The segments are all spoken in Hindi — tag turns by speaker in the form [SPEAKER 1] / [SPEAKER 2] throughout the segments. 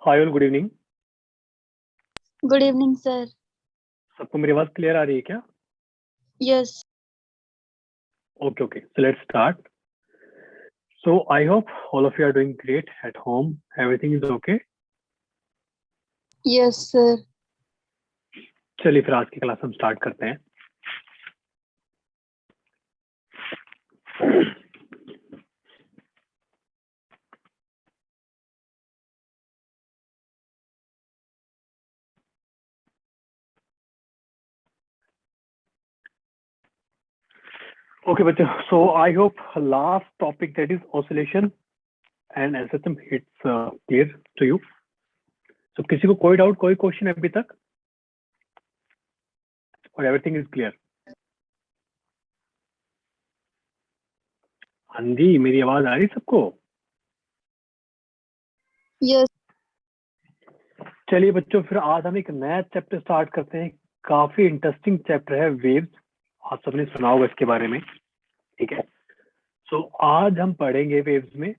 [SPEAKER 1] हाय all, good evening.
[SPEAKER 2] Good evening sir.
[SPEAKER 1] सबको मेरी आवाज क्लियर आ रही है क्या?
[SPEAKER 2] Yes.
[SPEAKER 1] Okay okay, so let's start. So I hope all of you are doing great at home, everything is okay.
[SPEAKER 2] Yes sir.
[SPEAKER 1] चलिए फिर आज की क्लास हम स्टार्ट करते हैं। ओके बच्चों, so I hope last topic that is oscillation and SHM it's clear to you. So किसी को कोई डाउट, कोई क्वेश्चन अभी तक, और एवरीथिंग इज क्लियर? हाँ जी, मेरी आवाज आ रही सबको?
[SPEAKER 2] यस।
[SPEAKER 1] चलिए बच्चों, फिर आज हम एक नया चैप्टर स्टार्ट करते हैं। काफी इंटरेस्टिंग चैप्टर है, वेव्स। आप सबने सुना होगा इसके बारे में, ठीक है? सो आज हम पढ़ेंगे वेव्स में।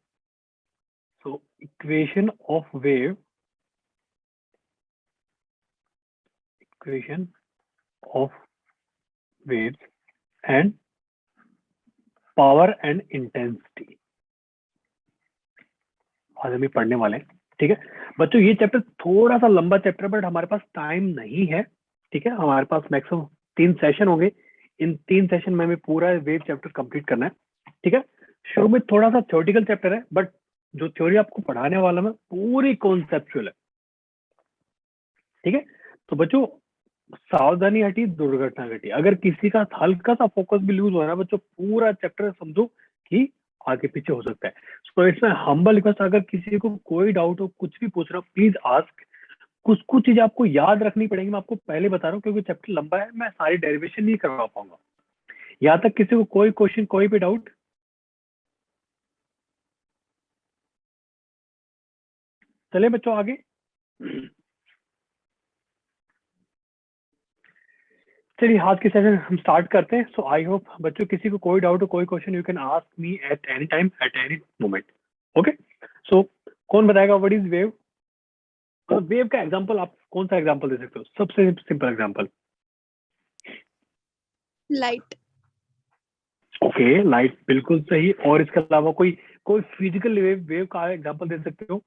[SPEAKER 1] So equation of wave, equation of waves and power and intensity आज हम ये पढ़ने वाले हैं, ठीक है बच्चों? ये चैप्टर थोड़ा सा लंबा चैप्टर, बट हमारे पास टाइम नहीं है, ठीक है? हमारे पास मैक्सिमम 3 सेशन होंगे। इन 3 सेशन में हमें पूरा वेव चैप्टर कंप्लीट करना है, ठीक है? शुरू में थोड़ा सा थ्योरेटिकल चैप्टर है, बट जो थ्योरी आपको पढ़ाने वाला मैं पूरी कॉन्सेप्चुअल है, ठीक है? तो बच्चों, सावधानी हटी दुर्घटना घटी। अगर किसी का हल्का सा फोकस भी लूज हो रहा है बच्चों, पूरा चैप्टर समझो कि आगे पीछे हो सकता है। तो इसमें हम्बल रिक्वेस्ट, अगर किसी को कोई डाउट हो, कुछ भी पूछ रहा हो, प्लीज आस्क। कुछ कुछ चीजें आपको याद रखनी पड़ेगी, मैं आपको पहले बता रहा हूँ, क्योंकि चैप्टर लंबा है, मैं सारी डेरिवेशन नहीं करवा पाऊंगा। यहाँ तक किसी को कोई क्वेश्चन, कोई भी डाउट? चले बच्चों आगे। चलिए आज के सेशन हम स्टार्ट करते हैं। सो आई होप बच्चों किसी को कोई डाउट हो, कोई question, you can ask me at any time, at any moment. Okay, so कौन बताएगा व्हाट इज वेव? वेव का एग्जांपल आप कौन सा एग्जांपल दे सकते हो? सबसे simple example.
[SPEAKER 2] Light.
[SPEAKER 1] Okay, light बिल्कुल सही। और इसके अलावा कोई कोई फिजिकल वेव का एग्जांपल दे सकते हो?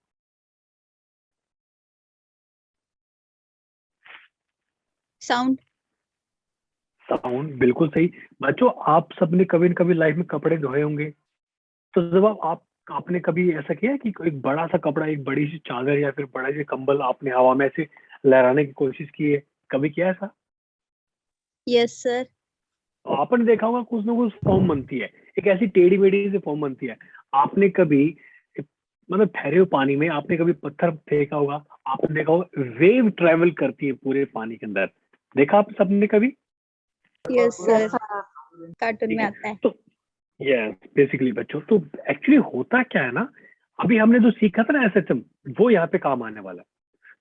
[SPEAKER 2] साउंड।
[SPEAKER 1] साउंड बिल्कुल सही। बच्चों, आप सबने कभी न कभी लाइफ में कपड़े धोए होंगे। तो जब आपने कभी ऐसा किया है कि एक बड़ा सा कपड़ा, एक बड़ी सी चादर या फिर बड़ा सा कंबल आपने हवा में ऐसे लहराने की कोशिश की है? कभी किया ऐसा?
[SPEAKER 2] Yes sir.
[SPEAKER 1] आपने देखा होगा कुछ ना कुछ फॉर्म बनती है, एक ऐसी टेढ़ी मेढ़ी सी फॉर्म बनती है। आपने कभी मतलब ठहरे हुए पानी में आपने कभी पत्थर फेंका होगा, आपने देखा होगा वेव ट्रेवल करती है पूरे पानी के अंदर। देखा आप सबने कभी?
[SPEAKER 2] Yes sir. कार्टून
[SPEAKER 1] ठीक
[SPEAKER 2] में
[SPEAKER 1] है,
[SPEAKER 2] आता है।
[SPEAKER 1] तो यस बेसिकली बच्चों, तो एक्चुअली होता क्या है ना, अभी हमने जो सीखा था ना एसएचएम, वो यहाँ पे काम आने वाला है।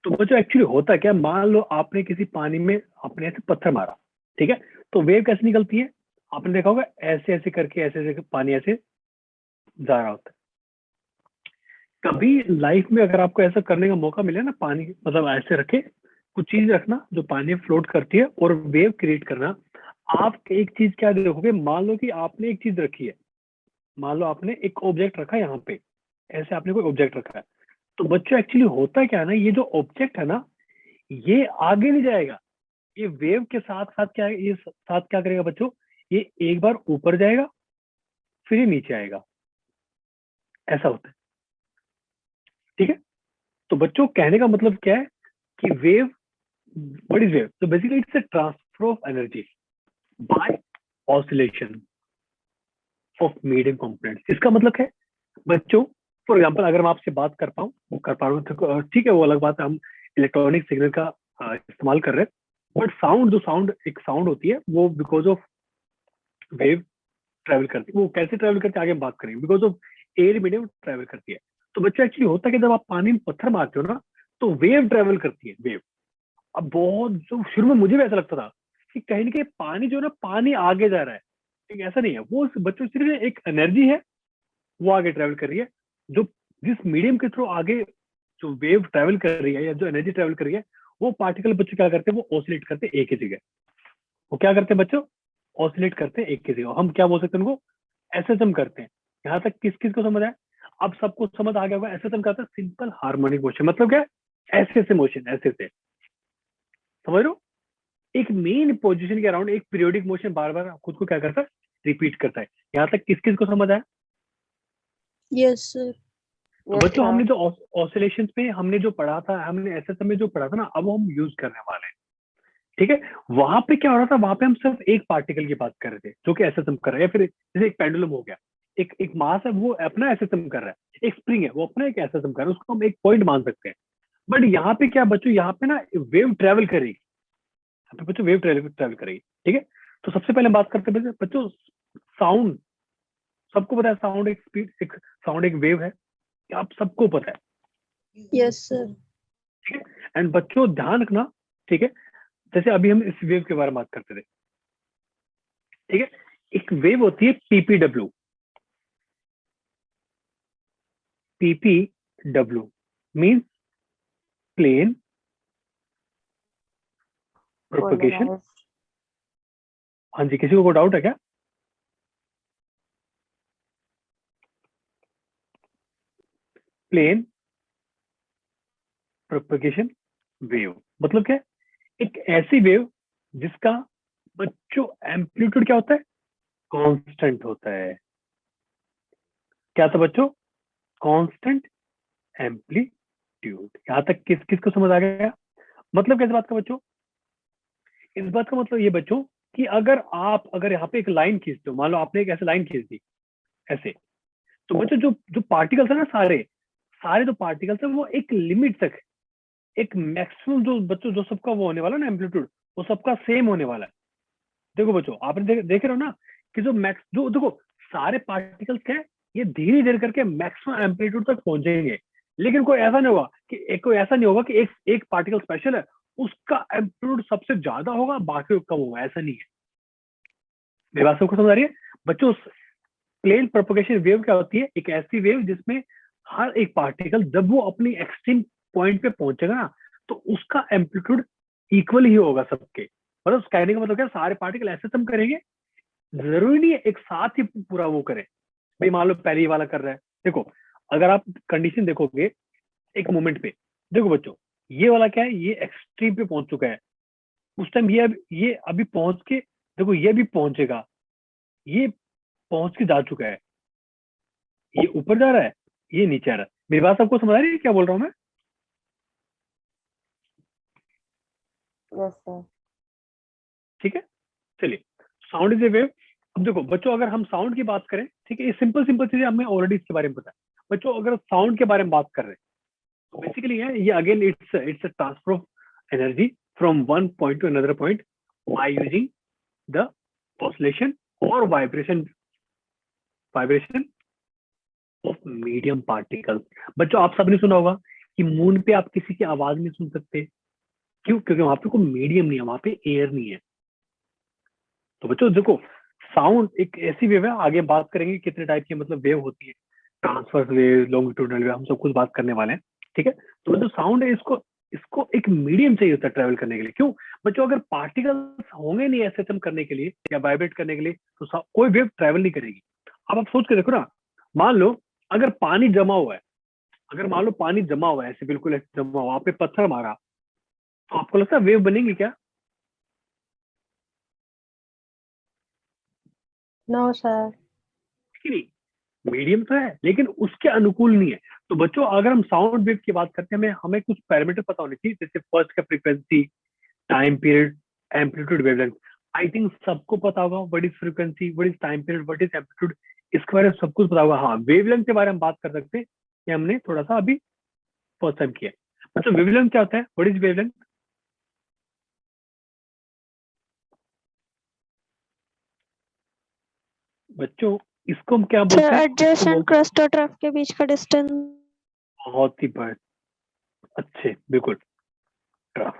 [SPEAKER 1] तो बच्चों एक्चुअली होता क्या, मान लो आपने किसी पानी में आपने ऐसे पत्थर मारा, ठीक है? तो वेव कैसे निकलती है? आपने देखा होगा ऐसे ऐसे करके, ऐसे ऐसे पानी ऐसे जा रहा होता है। कभी लाइफ में अगर आपको ऐसा करने का मौका मिले ना, पानी मतलब ऐसे रखे, कुछ चीज रखना जो पानी में फ्लोट करती है और वेव क्रिएट करना। आप एक चीज क्या देखोगे, मान लो कि आपने एक चीज रखी है, मान लो आपने एक ऑब्जेक्ट रखा है यहाँ पे, ऐसे आपने कोई ऑब्जेक्ट रखा है। तो बच्चों एक्चुअली होता क्या है ना, ये जो ऑब्जेक्ट है ना, ये आगे नहीं जाएगा। ये वेव के साथ साथ क्या है, ये साथ क्या करेगा बच्चों, ये एक बार ऊपर जाएगा, फिर ये नीचे आएगा। ऐसा होता है, ठीक है? तो बच्चों कहने का मतलब क्या है कि वेव, व्हाट इज वेव? तो basically it's a transfer of energy by oscillation of medium components. इसका मतलब क्या है बच्चों? फॉर एग्जाम्पल, अगर मैं आपसे बात कर पाऊँ, कर पा रहा हूँ तो ठीक है, वो अलग बात है, हम इलेक्ट्रॉनिक सिग्नल का इस्तेमाल कर रहे हैं। बट साउंड, जो साउंड एक साउंड होती है, वो बिकॉज ऑफ वेव ट्रेवल करती है। वो कैसे ट्रेवल करती है आगे हम बात करेंगे, because of air medium travel करती है। तो बच्चा एक्चुअली होता है कि जब आप पानी में पत्थर मारते हो ना, तो वेव ट्रेवल करती है, वेव। अब बहुत जो शुरू में मुझे भी ऐसा लगता था कि कहीं ना कहीं पानी जो है ना, पानी आगे जा रहा है, ठीक ऐसा नहीं है। वो बच्चों सिर्फ एक एनर्जी है, वो आगे ट्रेवल कर रही है, जो जिस मीडियम के थ्रू आगे जो वेव ट्रेवल कर रही है या जो एनर्जी ट्रेवल कर रही है, वो पार्टिकल बच्चों क्या करते हैं, वो ऑसिलेट करते हैं एक ही जगह। वो क्या करते हैं बच्चों, ऑसिलेट करते हैं एक ही जगह। हम क्या बोल सकते हैं उनको, एसएसएम करते हैं। यहाँ तक किस किस को समझ आया? अब सबको समझ आ गया होगा एसएसएम का था सिंपल हार्मोनिक मोशन। मतलब क्या, ऐसे से मोशन, ऐसे से, समझ रहे हो? एक मेन पोजीशन के अराउंड एक पीरियोडिक मोशन बार बार खुद को क्या करता है, रिपीट करता है। यहाँ तक किस किस को समझ आया?
[SPEAKER 2] Yes, sir.
[SPEAKER 1] तो बच्चों हमने जो ऑसिलेशंस में हमने जो पढ़ा था, हमने एसएसएम में जो पढ़ा था ना, अब हम यूज करने वाले हैं। ठीक है, वहां पे क्या हो रहा था, वहां पे हम सिर्फ एक पार्टिकल की बात कर रहे थे जो कि एसएसएम कर रहा है, या फिर जैसे एक पेंडुलम हो गया, एक मास है वो अपना एसएसएम कर रहा है, एक स्प्रिंग है वो अपना एक एसएसएम कर रहा है, उसको हम एक पॉइंट मान सकते हैं। बट यहाँ पे क्या बच्चों, यहाँ पे ना वेव ट्रेवल करेगी, यहाँ पे बच्चों वेव ट्रेवल करेगी। ठीक है, तो सबसे पहले बात करते हैं बच्चों साउंड। सबको पता है साउंड एक स्पीड, एक साउंड एक वेव है, आप सबको पता है।
[SPEAKER 2] Yes, sir.
[SPEAKER 1] ठीक है, एंड बच्चों ध्यान रखना, ठीक है, जैसे अभी हम इस वेव के बारे में बात करते थे। ठीक है, एक वेव होती है पीपीडब्ल्यू। पीपीडब्ल्यू मींस प्लेन प्रोपगेशन। हाँ जी, किसी को कोई डाउट है क्या? प्लेन प्रोपगेशन वेव मतलब क्या है? एक ऐसी वेव जिसका बच्चों एम्पलीट्यूड क्या होता है, कांस्टेंट होता है। क्या था बच्चों, कांस्टेंट एम्पलीट्यूड। यहां तक किस किस को समझ आ गया? मतलब कैसे बात का बच्चों, इस बात का मतलब ये बच्चों कि अगर यहाँ पे एक लाइन खींचते हो, मान लो आपने एक ऐसे लाइन खींच दी ऐसे, तो बच्चों जो जो पार्टिकल्स है ना, सारे सारे जो पार्टिकल्स है वो एक लिमिट तक, एक मैक्सिमम जो बच्चों जो सबका वो होने वाला ना एम्पलीट्यूड, वो सबका सेम होने वाला है। देखो बच्चों आपने देख रहे हो ना कि जो मैक्स जो देखो सारे पार्टिकल्स क्या है, ये धीरे धीरे करके मैक्सिमम एम्पलीट्यूड तक पहुंचेंगे। लेकिन कोई ऐसा नहीं होगा कि कोई ऐसा नहीं होगा कि एक एक पार्टिकल स्पेशल है, उसका एम्पलीट्यूड सबसे ज्यादा होगा बाकी कम होगा, ऐसा नहीं है। मेरी बात सबको समझ आ रही है बच्चों? प्लेन प्रोपगेशन वेव क्या होती है, एक ऐसी वेव जिसमें हर एक पार्टिकल जब वो अपनी एक्सट्रीम पॉइंट पे पहुंचेगा ना, तो उसका एम्पलीट्यूड इक्वल ही होगा सबके। मतलब कहने का मतलब क्या, सारे पार्टिकल ऐसे तुम करेंगे, जरूरी नहीं है एक साथ ही पूरा वो करे। भाई मान लो पहले ही वाला कर रहा है, देखो अगर आप कंडीशन देखोगे एक मोमेंट पे, देखो बच्चों ये वाला क्या है, ये एक्सट्रीम पे पहुंच चुका है, उस टाइम ये अभी पहुंच के, देखो ये भी पहुंचेगा, ये पहुंच के जा चुका है, ये ऊपर जा रहा है, ये नीचे आ रहा है। मेरी बात आपको समझ आ रही है क्या बोल रहा हूँ मैं?
[SPEAKER 3] Yes sir.
[SPEAKER 1] ठीक है, चलिए, साउंड इज ए वेव। अब देखो बच्चों अगर हम साउंड की बात करें, ठीक है, ये सिंपल सिंपल चीजें हमें ऑलरेडी इसके बारे में पता है। बच्चों अगर साउंड के बारे में बात कर रहे हैं, तो बेसिकली है ये again it's a transfer of energy from one point two another point by using the oscillation और वाइब्रेशन ऑफ मीडियम पार्टिकल्स। बच्चों आप सबने सुना होगा कि मून पे आप किसी की आवाज नहीं सुन सकते, क्यों? क्योंकि वहां पे कोई मीडियम नहीं है, वहां पे एयर नहीं है। तो बच्चों देखो साउंड एक ऐसी वेव है, आगे बात करेंगे कितने टाइप की मतलब वेव होती है, ट्रांसवर्स वेव, लॉन्गिट्यूडनल वेव, हम सब कुछ बात करने वाले हैं। ठीक है, तो जो साउंड है इसको इसको एक मीडियम चाहिए होता है ट्रेवल करने के लिए। क्यों बच्चों, अगर पार्टिकल्स होंगे नहीं ऐसे करने के लिए या वाइब्रेट करने के लिए, तो कोई वेव ट्रेवल नहीं करेगी। अब आप सोच के देखो ना, मान लो अगर पानी जमा हुआ है, अगर मान लो पानी जमा हुआ है ऐसे, बिल्कुल ऐसे जमा हुआ, आपने पत्थर मारा, तो आपको लगता है वेव बनेंगी क्या?
[SPEAKER 3] No sir.
[SPEAKER 1] नहीं, मीडियम तो है लेकिन उसके अनुकूल नहीं है। तो बच्चों अगर हम साउंड वेव की बात करते हैं, हमें हमें कुछ पैरामीटर पता होने चाहिए, जैसे फर्स्ट का frequency, time period, amplitude, wavelength. I think सबको पता होगा what is frequency, what is time period, what is amplitude, इसके बारे में सब कुछ पता होगा। हाँ, वेवलेंथ के बारे में बात कर सकते हैं, ये हमने थोड़ा सा अभी फर्स्ट टाइम किया। मतलब वेवलेंथ क्या होता है, व्हाट इज वेवलेंथ? बच्चों इसको हम क्या बोलते हैं?
[SPEAKER 2] एडजेसेंट क्रस्ट और ट्रफ के बीच का डिस्टेंस।
[SPEAKER 1] बहुत ही बड़ अच्छे, बिल्कुल, ट्रफ।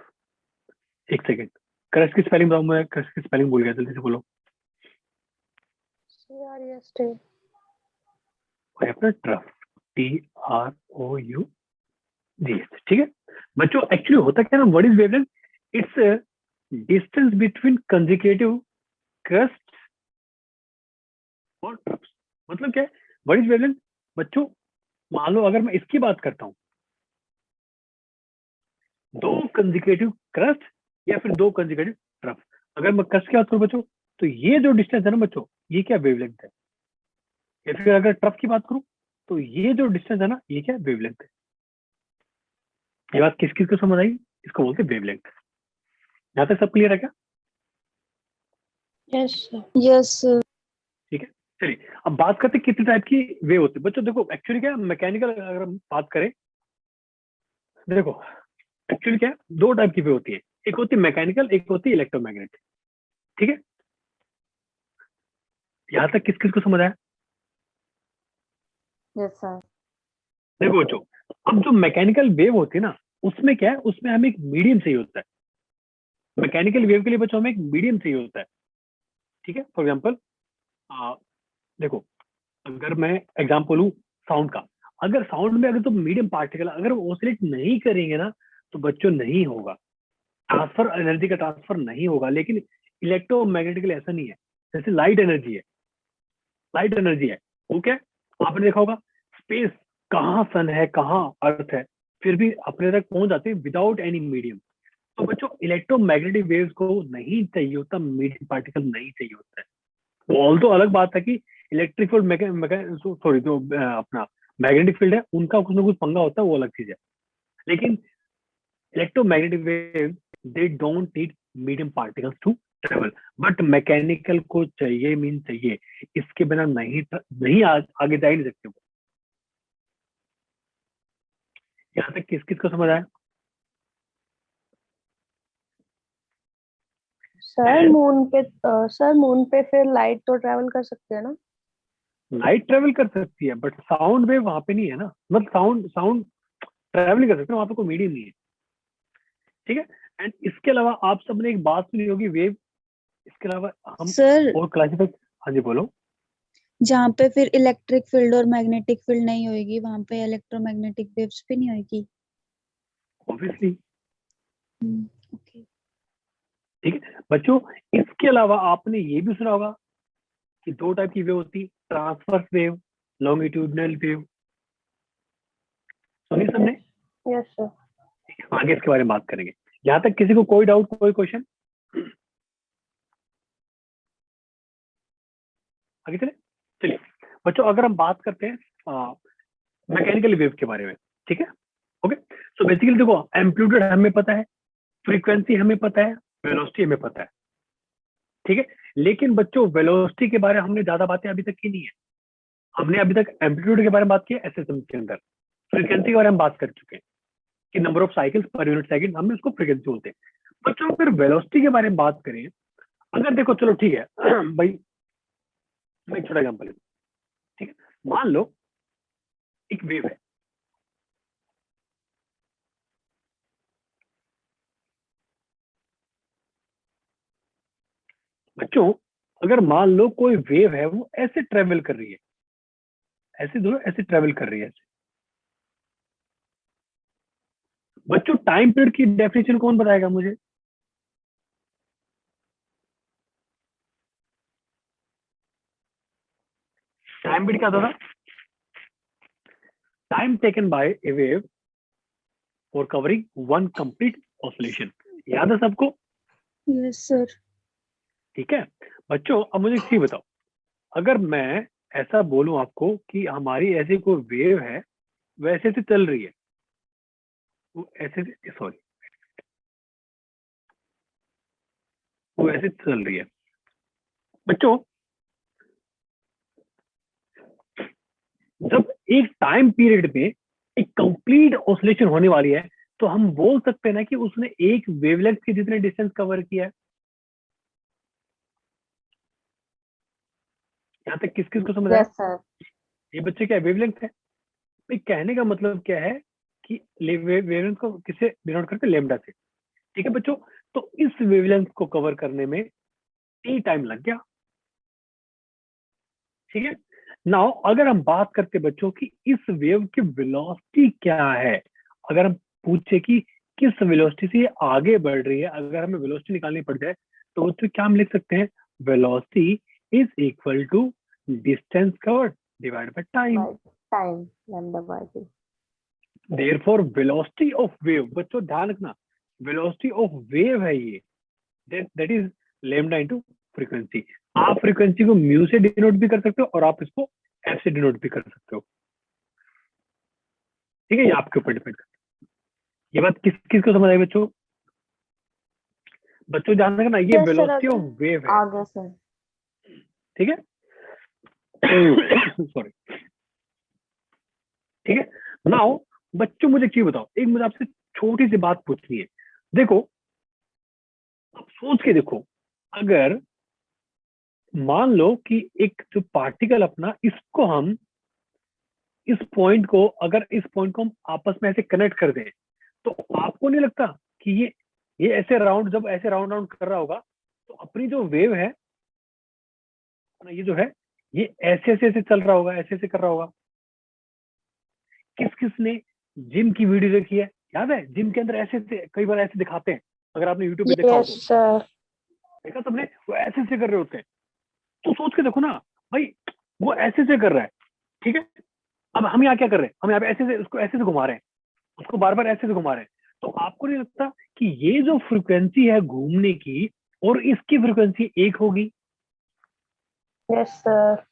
[SPEAKER 1] एक सेकेंड, क्रस्ट की स्पेलिंग बताऊं? मैं क्रस्ट की स्पेलिंग भूल गया, जल्दी से बोलो।
[SPEAKER 3] CREST।
[SPEAKER 1] अपना ट्रफ, TROU जी ठीक है बच्चों, एक्चुअली होता क्या है ना, what is wavelength? It's distance between consecutive crust और ट्रफ्स। मतलब क्या है, व्हाट इज वेवलेंथ बच्चों? मान लो अगर मैं इसकी बात करता हूँ, दो कंसेक्यूटिव क्रस्ट या फिर दो कंसेक्यूटिव ट्रफ। अगर मैं क्रस्ट की बात करूँ बच्चों, तो ये जो डिस्टेंस है ना बच्चों, ये क्या वेवलेंथ है। या फिर अगर ट्रफ की बात करूँ, तो ये जो डिस्टेंस है ना, ये क्या वेवलेंथ है। ये बात किस किस को समझ आई? इसको बोलते हैं वेवलेंथ। यहाँ तक सब क्लियर है क्या?
[SPEAKER 3] Yes sir.
[SPEAKER 2] Yes, sir.
[SPEAKER 1] ठीक है, चलिए अब बात करते हैं कितने टाइप की वेव होती है बच्चों। देखो एक्चुअली क्या, मैकेनिकल अगर हम बात करें, देखो एक्चुअली क्या है, दो टाइप की वेव होती है, एक होती है मैकेनिकल, एक होती है इलेक्ट्रोमैग्नेटिक। ठीक है, यहाँ तक किस किस को समझ आया?
[SPEAKER 3] Yes sir.
[SPEAKER 1] देखो बच्चों, अब जो मैकेनिकल वेव होती है ना, उसमें क्या है, उसमें हमें एक मीडियम चाहिए होता है। मैकेनिकल वेव के लिए बच्चों हमें एक मीडियम चाहिए होता है। ठीक है, फॉर एग्जाम्पल देखो, अगर मैं एग्जाम्पल लूँ साउंड का, अगर साउंड में अगर तो मीडियम पार्टिकल अगर वो ऑसिलेट नहीं करेंगे ना, तो बच्चों नहीं होगा ट्रांसफर, एनर्जी का ट्रांसफर नहीं होगा। लेकिन इलेक्ट्रोमैग्नेटिकल ऐसा नहीं है। जैसे लाइट एनर्जी है, लाइट एनर्जी है, वो क्या है, आपने देखा होगा स्पेस, कहाँ सन है कहाँ अर्थ है, फिर भी अपने तक पहुंच जाते हैं विदाउट एनी मीडियम। तो बच्चों इलेक्ट्रोमैग्नेटिक वेव्स को नहीं चाहिए होता, मीडियम पार्टिकल नहीं चाहिए होता है। तो ऑल तो अलग बात है कि इलेक्ट्रिक फील्ड सॉरी जो अपना मैग्नेटिक फील्ड है, उनका कुछ ना कुछ पंगा होता है, वो अलग चीज है। लेकिन electromagnetic wave they don't need medium particles to travel, but mechanical को चाहिए, मीन चाहिए, इसके बिना नहीं नहीं आगे जा ही नहीं सकते वो। यहाँ तक किस किस को समझ आया?
[SPEAKER 3] सर मून पे फिर लाइट तो ट्रैवल कर सकते हैं ना?
[SPEAKER 1] लाइट ट्रेवल कर सकती है, बट साउंड वेव वहां पे नहीं है ना, मतलब साउंड साउंड ट्रेवल नहीं कर सकते, वहां पे कोई मीडियम नहीं है। ठीक है, एंड इसके अलावा आप सबने एक बात सुनी होगी, वेव, इसके अलावा हम
[SPEAKER 2] सर,
[SPEAKER 1] और क्लासिफाई। हाँ जी बोलो।
[SPEAKER 2] जहाँ पे फिर इलेक्ट्रिक फील्ड और मैग्नेटिक फील्ड नहीं होगी, वहां पे इलेक्ट्रोमैग्नेटिक वेव्स भी नहीं होगी।
[SPEAKER 1] ऑब्वियसली।
[SPEAKER 2] ओके।
[SPEAKER 1] ठीक है बच्चों, इसके अलावा आपने ये भी सुना होगा कि दो टाइप की वेव होती है, ट्रांसवर्स वेव, लॉन्गिट्यूडनल वेव। सुनी सबने?
[SPEAKER 3] Yes sir.
[SPEAKER 1] आगे इसके बारे में बात करेंगे। यहाँ तक किसी को कोई डाउट, कोई क्वेश्चन? आगे चले, चलिए बच्चों, अगर हम बात करते हैं मैकेनिकल वेव के बारे में। ठीक है, ओके। सो बेसिकली देखो, एम्पलीट्यूड हमें पता है, फ्रीक्वेंसी हमें पता है, वेलोसिटी हमें पता है। ठीक है, लेकिन बच्चों वेलोसिटी के बारे में हमने ज्यादा बातें अभी तक की नहीं है। हमने अभी तक एम्पलीट्यूड के बारे में बात की है एसएसएम के अंदर, फ्रीक्वेंसी के बारे में बात कर चुके हैं कि number of cycles per unit second, हम इसको फ्रीक्वेंसी बोलते हैं। बच्चों अगर वेलोसिटी के बारे में बात करें, अगर देखो चलो ठीक है भाई, मैं एक छोटा एग्जाम्पल लेता हूं। ठीक है, मान लो एक वेव है, बच्चों अगर मान लो कोई वेव है, वो ऐसे ट्रेवल कर रही है, ऐसे दोनों ऐसे ट्रेवल कर रही है ऐसे। बच्चों टाइम पीरियड की डेफिनेशन कौन बताएगा मुझे? टाइम पीरियड क्या होता था? Time taken by A wave for covering one complete oscillation. याद है सबको?
[SPEAKER 2] Yes sir.
[SPEAKER 1] ठीक है बच्चों, अब मुझे एक चीज बताओ, अगर मैं ऐसा बोलूं आपको कि हमारी ऐसी कोई वेव है, वैसे से चल रही है, वो ऐसे सॉरी, वो ऐसे चल रही है बच्चों, जब एक टाइम पीरियड में एक कंप्लीट ऑसिलेशन होने वाली है, तो हम बोल सकते हैं ना कि उसने एक वेवलेंथ के जितने डिस्टेंस कवर किया है। यहाँ तक किस किस को समझ आया?
[SPEAKER 3] Yes sir.
[SPEAKER 1] ये बच्चे क्या वेवलेंथ है? भाई कहने का मतलब क्या है कि वेवलेंथ को किससे डिनोट करते हैं? लेमडा से। ठीक है बच्चों, तो इस वेवलेंथ को कवर करने में टी टाइम लग गया। ठीक है, नाउ अगर हम बात करते बच्चों की इस वेव की वेलोसिटी क्या है, अगर हम पूछे कि किस वेलोसिटी से ये आगे बढ़ रही है, अगर हमें वेलोसिटी निकालनी पड़ जाए तो उसमें क्या हम लिख सकते हैं, velocity is equal to distance covered divide by time.
[SPEAKER 3] Time lambda by T.
[SPEAKER 1] Therefore velocity of wave, बच्चों ध्यान रखना, वेलोसिटी ऑफ वेव है ये, that is lambda into frequency. आप फ्रीक्वेंसी को म्यू से डिनोट भी कर सकते हो और आप इसको एफ से डिनोट भी कर सकते हो, ठीक है, ये आपके ऊपर डिपेंड करता है। ये बात किस किस को समझ आई बच्चों? बच्चों ध्यान रखना, ये
[SPEAKER 3] Yes, sir,
[SPEAKER 1] वेलोसिटी
[SPEAKER 3] आगे।
[SPEAKER 1] ऑफ वेव है,
[SPEAKER 3] आगे सर।
[SPEAKER 1] ठीक है। सॉरी, ठीक है। नाउ बच्चों मुझे एक चीज बताओ, एक मुझे आपसे छोटी सी बात पूछनी है। देखो, आप सोच के देखो, अगर मान लो कि एक जो पार्टिकल अपना, इसको हम इस पॉइंट को, अगर इस पॉइंट को हम आपस में ऐसे कनेक्ट कर दें, तो आपको नहीं लगता कि ये ऐसे राउंड, जब ऐसे राउंड राउंड कर रहा होगा तो अपनी जो वेव है ना, ये जो है, ये ऐसे ऐसे ऐसे चल रहा होगा, ऐसे ऐसे कर रहा होगा। किस किस ने जिम की वीडियो देखी है, याद है जिम के अंदर ऐसे ऐसे कई बार ऐसे दिखाते हैं, अगर आपने यूट्यूब पे देखा हो
[SPEAKER 3] यस
[SPEAKER 1] तो,
[SPEAKER 3] सर।
[SPEAKER 1] देखा सबने, वो ऐसे ऐसे कर रहे होते हैं। तो सोच के देखो ना भाई, वो ऐसे ऐसे कर रहा है, ठीक है। अब हम यहाँ क्या कर रहे हैं, हम यहाँ पे ऐसे से उसको ऐसे से घुमा रहे हैं, उसको बार बार ऐसे से घुमा रहे हैं। तो आपको नहीं लगता कि ये जो फ्रिक्वेंसी है घूमने की और इसकी फ्रिक्वेंसी एक होगी?
[SPEAKER 3] Yes sir.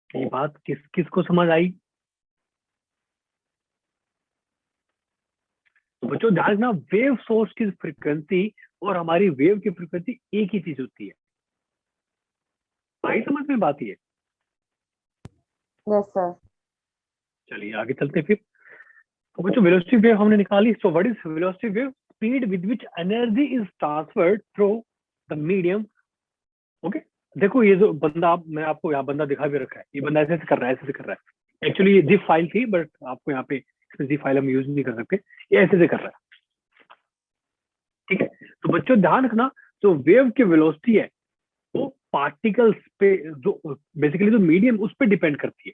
[SPEAKER 1] ये बात किस किस को समझ आई? तो बच्चों ध्यान रखना, वेव सोर्स की फ्रिक्वेंसी और हमारी वेव की फ्रिक्वेंसी एक ही चीज होती है। आई समझ में बात? ये
[SPEAKER 3] यस सर।
[SPEAKER 1] चलिए आगे चलते हैं फिर। तो बच्चों वेलोसिटी वेव हमने निकाली। So what is velocity wave? Speed with which energy is transferred through the medium. Okay, देखो ये जो बंदा, मैं आपको यहाँ बंदा दिखा भी रखा है, ये बंदा ऐसे ऐसे कर रहा है, ऐसे ऐसे कर रहा है। एक्चुअली ये जिप फाइल थी, बट आपको यहाँ पे इसमें जिप फाइल हम यूज नहीं कर सकते। ये ऐसे ऐसे कर रहा है, ठीक है। तो बच्चों ध्यान रखना, जो वेव की वेलोसिटी है वो पार्टिकल्स पे, जो बेसिकली जो मीडियम, उस पर डिपेंड करती है,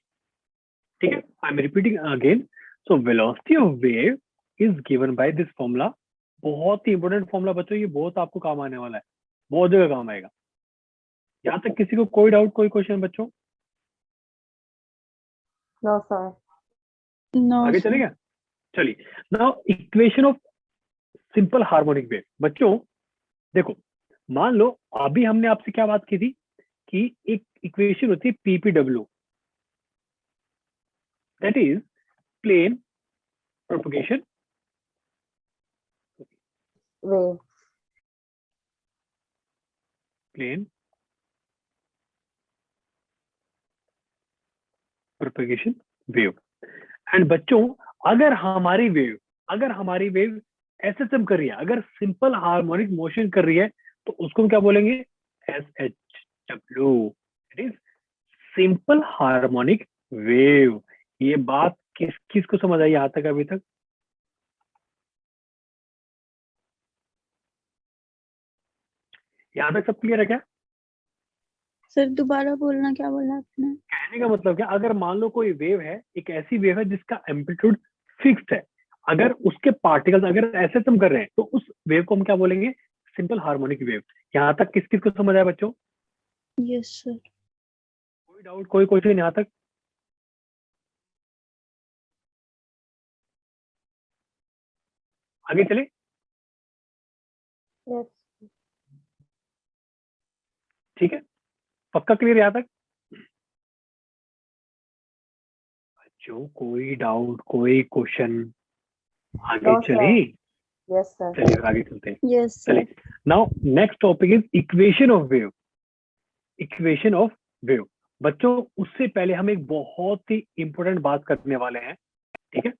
[SPEAKER 1] ठीक है। I am repeating again. So velocity of wave is given by this formula. बहुत ही इंपॉर्टेंट फॉर्मूला बच्चों, ये बहुत आपको काम आने वाला है, बहुत जगह काम आएगा। यहाँ तक किसी को कोई डाउट, कोई क्वेश्चन बच्चों?
[SPEAKER 3] No sir.
[SPEAKER 2] नो
[SPEAKER 1] आगे
[SPEAKER 2] सर।
[SPEAKER 1] चलेगा? चलिए, now equation of simple harmonic wave. बच्चों देखो, मान लो अभी हमने आपसे क्या बात की थी कि एक इक्वेशन होती है PPW, that is plane propagation
[SPEAKER 3] wave.
[SPEAKER 1] Plane propagation wave. And बच्चों, अगर हमारी वेव एसएचएम कर रही है, अगर सिंपल हार्मोनिक मोशन कर रही है, तो उसको हम क्या बोलेंगे? S H W, it is simple harmonic wave. ये बात किस किस को समझ आई यहाँ तक, अभी तक? यहाँ तक सब क्लियर है क्या?
[SPEAKER 2] सर दोबारा बोलना, क्या बोला आपने?
[SPEAKER 1] कहने का मतलब क्या, अगर मान लो कोई वेव है, एक ऐसी वेव है जिसका एम्पलीट्यूड फिक्स्ड है, अगर उसके पार्टिकल्स अगर एसएचएम कर रहे हैं, तो उस वेव को हम क्या बोलेंगे? Simple harmonic wave. यहाँ तक किस किस को समझ आया बच्चों?
[SPEAKER 2] Yes sir.
[SPEAKER 1] कोई डाउट, कोई क्वेश्चन यहाँ तक? आगे चले?
[SPEAKER 3] यस।
[SPEAKER 1] ठीक है, पक्का क्लियर यहाँ तक? बच्चों कोई डाउट, कोई क्वेश्चन? आगे
[SPEAKER 3] नो
[SPEAKER 1] चले?
[SPEAKER 3] सर। Yes sir.
[SPEAKER 1] चलिए फिर आगे चलते हैं।
[SPEAKER 2] Yes sir.
[SPEAKER 1] चलिए, now next topic is equation of wave. Equation of wave. बच्चों उससे पहले हम एक बहुत ही इंपॉर्टेंट बात करने वाले हैं, ठीक है।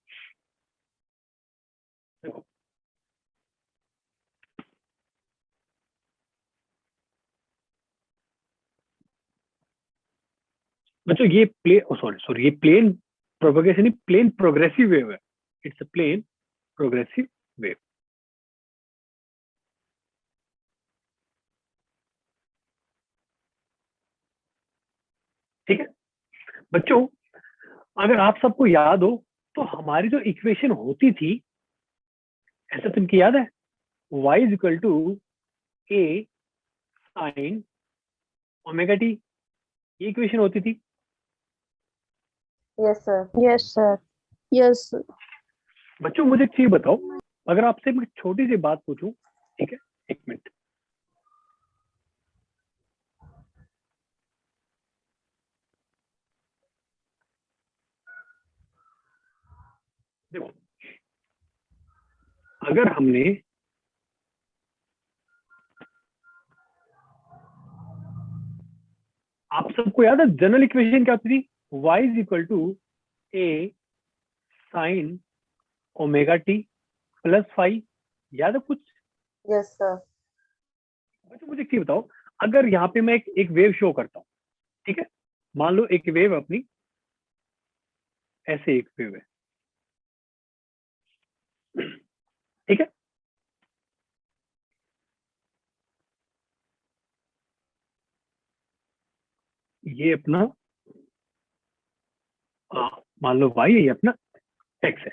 [SPEAKER 1] देखो, बच्चों ये सॉरी, ये plane propagation, plane progressive wave है। It's a plane progressive wave, ठीक है। बच्चों अगर आप सबको याद हो तो हमारी जो इक्वेशन होती थी ऐसा तुमको याद है, y is equal to a sine omega T, ये इक्वेशन होती थी।
[SPEAKER 3] Yes sir.
[SPEAKER 2] यस।
[SPEAKER 1] बच्चों मुझे एक चीज बताओ, अगर आपसे मैं छोटी सी बात पूछूं, ठीक है, एक मिनट, देखो अगर हमने आप सबको याद है जनरल इक्वेशन क्या होती थी, y is equal to a sine omega T plus five, याद है कुछ?
[SPEAKER 3] Yes sir.
[SPEAKER 1] बच्चों मुझे एक चीज बताओ, अगर यहाँ पे मैं एक वेव शो करता हूँ, ठीक है, मान लो एक वेव अपनी ऐसे एक वेव है, ठीक है, ये अपना मान लो y है, ये अपना x है,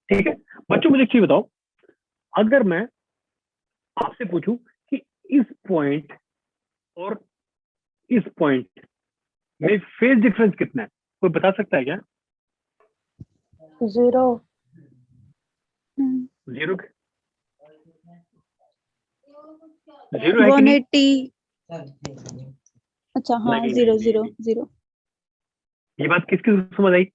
[SPEAKER 1] ठीक है। बच्चों मुझे एक चीज बताओ, अगर मैं आपसे पूछूं कि इस पॉइंट और इस पॉइंट में फेज डिफरेंस कितना है, कोई बता सकता है क्या?
[SPEAKER 3] 0।
[SPEAKER 1] जीरो, जीरो है कि नहीं?
[SPEAKER 2] 180। अच्छा हाँ,
[SPEAKER 1] नहीं,
[SPEAKER 2] जीरो
[SPEAKER 1] नहीं, नहीं,
[SPEAKER 2] जीरो
[SPEAKER 1] नहीं।
[SPEAKER 2] जीरो।
[SPEAKER 1] ये बात किसकी समझ आई?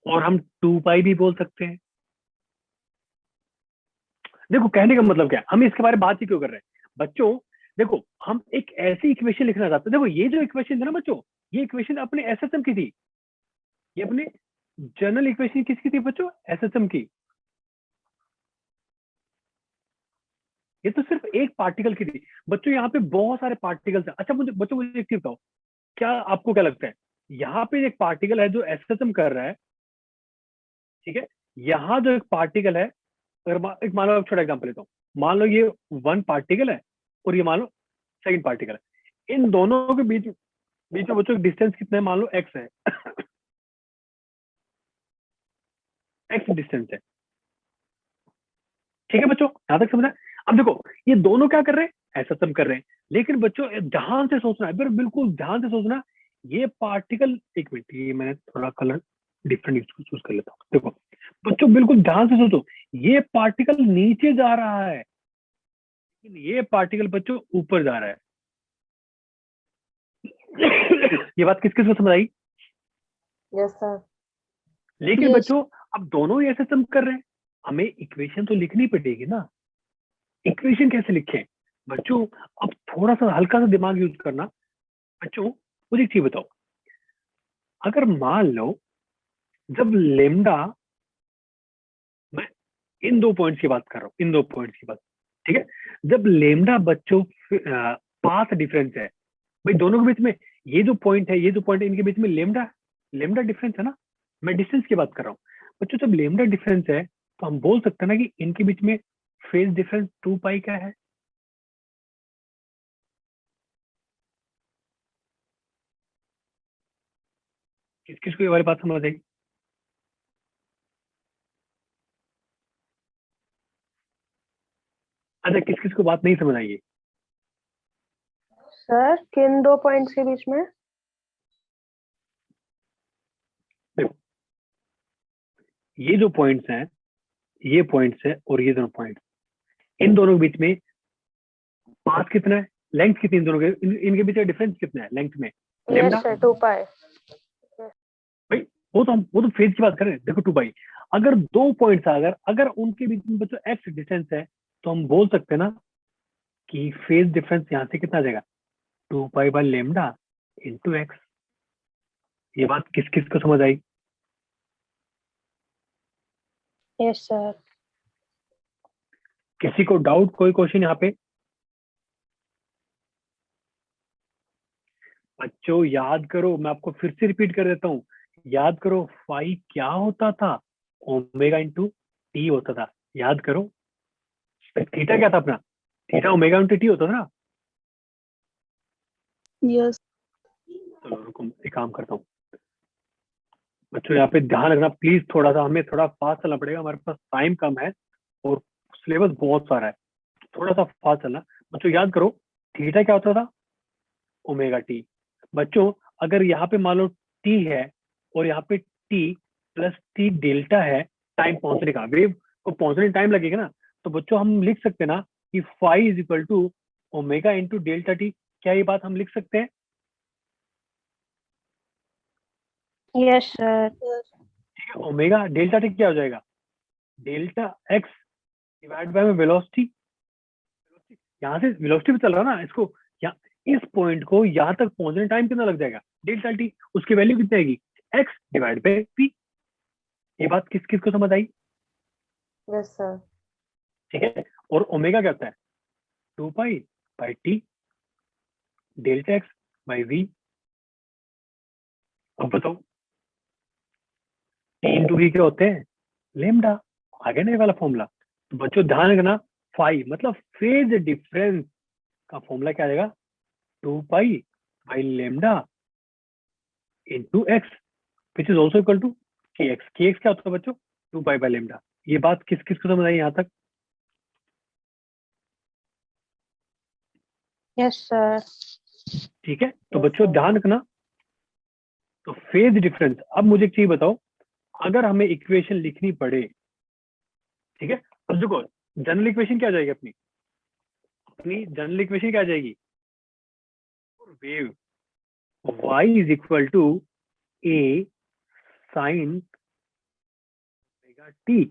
[SPEAKER 1] और हम 2 पाई भी बोल सकते हैं। देखो कहने का मतलब क्या है, हम इसके बारे में बात ही क्यों कर रहे हैं बच्चों? देखो हम एक ऐसी इक्वेशन लिखना चाहते हैं, देखो ये जो इक्वेशन है ना बच्चों, ये इक्वेशन अपने एसएसएम की थी, ये अपने जनरल इक्वेशन किसकी थी बच्चों? एसएसएम की। ये तो सिर्फ एक पार्टिकल की थी बच्चों, यहाँ पे बहुत सारे पार्टिकल्स हैं। अच्छा मुझे बच्चों मुझे एक चीज बताओ, क्या आपको क्या लगता है, यहाँ पे एक पार्टिकल है जो एसएसएम कर रहा है, ठीक है, यहाँ जो एक पार्टिकल है, अगर एक मान लो एक छोटा एग्जाम्पल लेता हूँ, मान लो ये वन पार्टिकल है और ये मान लो सेकंड पार्टिकल है, इन दोनों के बीच बीच में बच्चों डिस्टेंस कितना है? मान लो एक्स है, एक्स डिस्टेंस है, ठीक है बच्चों, यहां तक समझा? अब देखो ये दोनों क्या कर रहे हैं? एसएसएम कर रहे हैं, लेकिन बच्चों ध्यान से सोचना है, बिल्कुल ध्यान से सोचना, ये पार्टिकल, एक मिनट, ये मैंने थोड़ा कलर डिफरेंट चूज कर लेता हूँ। देखो बच्चों बिल्कुल ध्यान से सोचो, ये पार्टिकल नीचे जा रहा है, लेकिन ये पार्टिकल बच्चों ऊपर जा रहा है। ये बात किस किस को समझ आई?
[SPEAKER 3] Yes sir.
[SPEAKER 1] लेकिन
[SPEAKER 2] यस।
[SPEAKER 1] बच्चों अब दोनों ही एसएसएम कर रहे हैं, हमें इक्वेशन तो लिखनी पड़ेगी ना। इक्वेशन कैसे लिखें बच्चों? अब थोड़ा सा हल्का सा दिमाग यूज करना बच्चों। मुझे एक चीज बताओ, अगर मान लो जब लेमडा, मैं इन दो पॉइंट्स की बात कर रहा हूँ, इन दो पॉइंट्स की बात, ठीक है, जब लेमडा बच्चों पाथ डिफरेंस है, भाई दोनों के बीच में ये जो पॉइंट है, ये जो पॉइंट है, इनके बीच में लेमडा लेमडा डिफरेंस है ना, मैं डिस्टेंस की बात कर रहा हूँ बच्चों। जब लेमडा डिफरेंस है तो हम बोल सकते हैं ना कि इनके बीच में फेज डिफरेंस 2 पाई क्या है? किस किस को ये वाली बात समझ आई? अच्छा किस किस को बात नहीं समझ आई?
[SPEAKER 3] सर किन 2 पॉइंट्स के बीच में?
[SPEAKER 1] देखो ये जो पॉइंट्स हैं, ये पॉइंट्स है और ये दोनों पॉइंट्स, इन दोनों के बीच में पाथ कितना है, लेंथ कितनी, इन दोनों के इनके बीच में डिफरेंस कितना है लेंथ में? लेमडा।
[SPEAKER 3] यस सर, 2 पाई।
[SPEAKER 1] भाई वो तो फेज की बात कर रहे हैं। देखो 2 पाई, अगर दो पॉइंट्स अगर अगर उनके बीच में बच्चों एक्स डिस्टेंस है, तो हम बोल सकते हैं ना कि फेज डिफरेंस यहाँ से कितना आ जाएगा? 2 pi by lambda into x. ये बात किस किस को समझ आई?
[SPEAKER 3] Yes sir.
[SPEAKER 1] किसी को डाउट, कोई क्वेश्चन यहाँ पे? बच्चों याद करो, मैं आपको फिर से रिपीट कर देता हूँ, याद करो फाई क्या होता था? ओमेगा इंटू टी होता था, याद करो। थीटा क्या था अपना? थीटा ओमेगा इंटू टी होता था ना।
[SPEAKER 2] यस।
[SPEAKER 1] चलो रुको एक काम करता हूँ, बच्चों यहाँ पे ध्यान रखना प्लीज, थोड़ा सा हमें थोड़ा फास्ट चलना पड़ेगा, हमारे पास टाइम कम है और सिलेबस बहुत सारा है, थोड़ा सा फास्ट चलना। बच्चों याद करो, थीटा क्या होता था? Omega T. बच्चों अगर यहाँ पे मान लो टी है और यहाँ पे टी प्लस टी डेल्टा है, टाइम पहुंचने का, वेव को पहुंचने में टाइम लगेगा ना, तो बच्चों हम लिख सकते हैं ना कि phi is equal to omega into delta T. क्या ये बात हम लिख सकते हैं?
[SPEAKER 3] Yes sir.
[SPEAKER 1] ठीक है, ओमेगा डेल्टा टी क्या हो जाएगा? Delta X divide by velocity. यहाँ से वेलोसिटी पे चल रहा है ना, इसको यहाँ इस पॉइंट को यहाँ तक पहुंचने टाइम कितना लग जाएगा? Delta T. उसकी वैल्यू कितनी आएगी? X divide by P. ये बात किस किस को समझ आई?
[SPEAKER 3] Yes sir.
[SPEAKER 1] ठीक है, और ओमेगा क्या होता है? 2 pi by T delta X by V. अब बताओ, टी इंटू वी क्या होते हैं? लेमडा। आ गया ना ये वाला फॉर्मूला? तो बच्चों ध्यान रखना, फाई मतलब फेज डिफरेंस का फॉर्मूला क्या आएगा? 2 pi by lambda into X which is also equal to K X. K X क्या होता है बच्चों? 2 पाई बाई लेमडा। ये बात किस किस को समझ आई यहाँ तक?
[SPEAKER 3] Yes sir.
[SPEAKER 1] ठीक है, तो बच्चों ध्यान रखना, तो फेज डिफरेंस। अब मुझे एक चीज बताओ, अगर हमें इक्वेशन लिखनी पड़े, ठीक है, अब देखो जनरल इक्वेशन क्या आ जाएगी अपनी? अपनी जनरल इक्वेशन क्या आ जाएगी? Wave y is equal to a sine omega T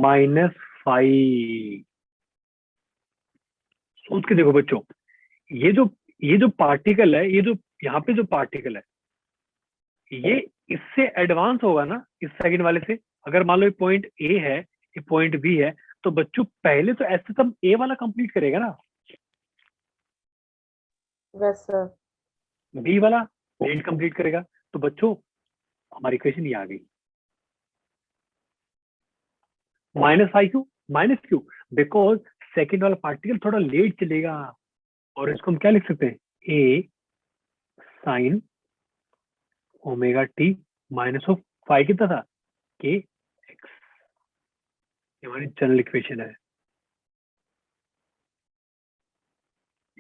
[SPEAKER 1] minus phi. सोच के देखो बच्चों, ये जो ये जो पार्टिकल है, ये जो यहाँ पे जो पार्टिकल है, ये इससे एडवांस होगा ना इस सेकंड वाले से। अगर मान लो ये पॉइंट ए है, ये पॉइंट बी है, तो बच्चों पहले तो ऐसे तब ए वाला कंप्लीट करेगा ना,
[SPEAKER 3] यस सर।
[SPEAKER 1] बी वाला लेट कंप्लीट करेगा। तो बच्चों हमारी इक्वेशन ये आ गई। माइनस फाइव क्यों? माइनस क्यों? बिकॉज सेकंड वाला पार्टिकल थोड़ा लेट चलेगा, और इसको हम क्या लिख सकते हैं? A sine omega T minus of five कितना था? के एक्स। ये हमारी जनरल इक्वेशन है।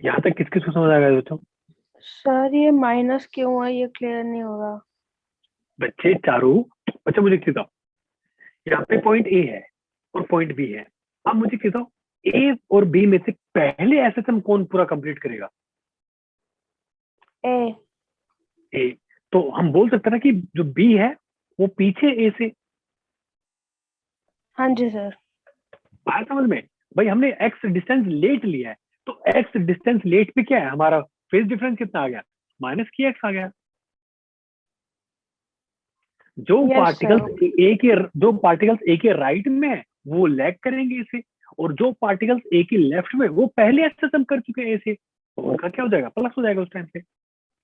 [SPEAKER 1] यहाँ तक किस किस को समझ आ गया बच्चों?
[SPEAKER 3] सर ये माइनस क्यों है, ये क्लियर नहीं हो रहा।
[SPEAKER 1] बच्चे चारों, बच्चा मुझे बताओ, यहाँ पे पॉइंट ए है और पॉइंट बी है। अब मुझे बताओ, ए और बी में से पहले एसएसएम कौन पूरा कंप्लीट करेगा?
[SPEAKER 3] ए।
[SPEAKER 1] ए। तो हम बोल सकते हैं ना कि जो बी है वो पीछे ए से।
[SPEAKER 3] हाँ जी सर।
[SPEAKER 1] आया समझ में? भाई हमने एक्स डिस्टेंस लेट लिया है, तो एक्स डिस्टेंस लेट पे क्या है हमारा? फेज डिफरेंस कितना आ गया? माइनस की एक्स आ गया। जो
[SPEAKER 3] यस सर।
[SPEAKER 1] पार्टिकल्स ए के जो पार्टिकल्स ए के राइट में है वो लैग करेंगे इसे, और जो पार्टिकल्स ए के लेफ्ट में वो पहले एसएसएम कर चुके हैं ए से, तो उनका क्या हो जाएगा? प्लस हो जाएगा उस टाइम पे।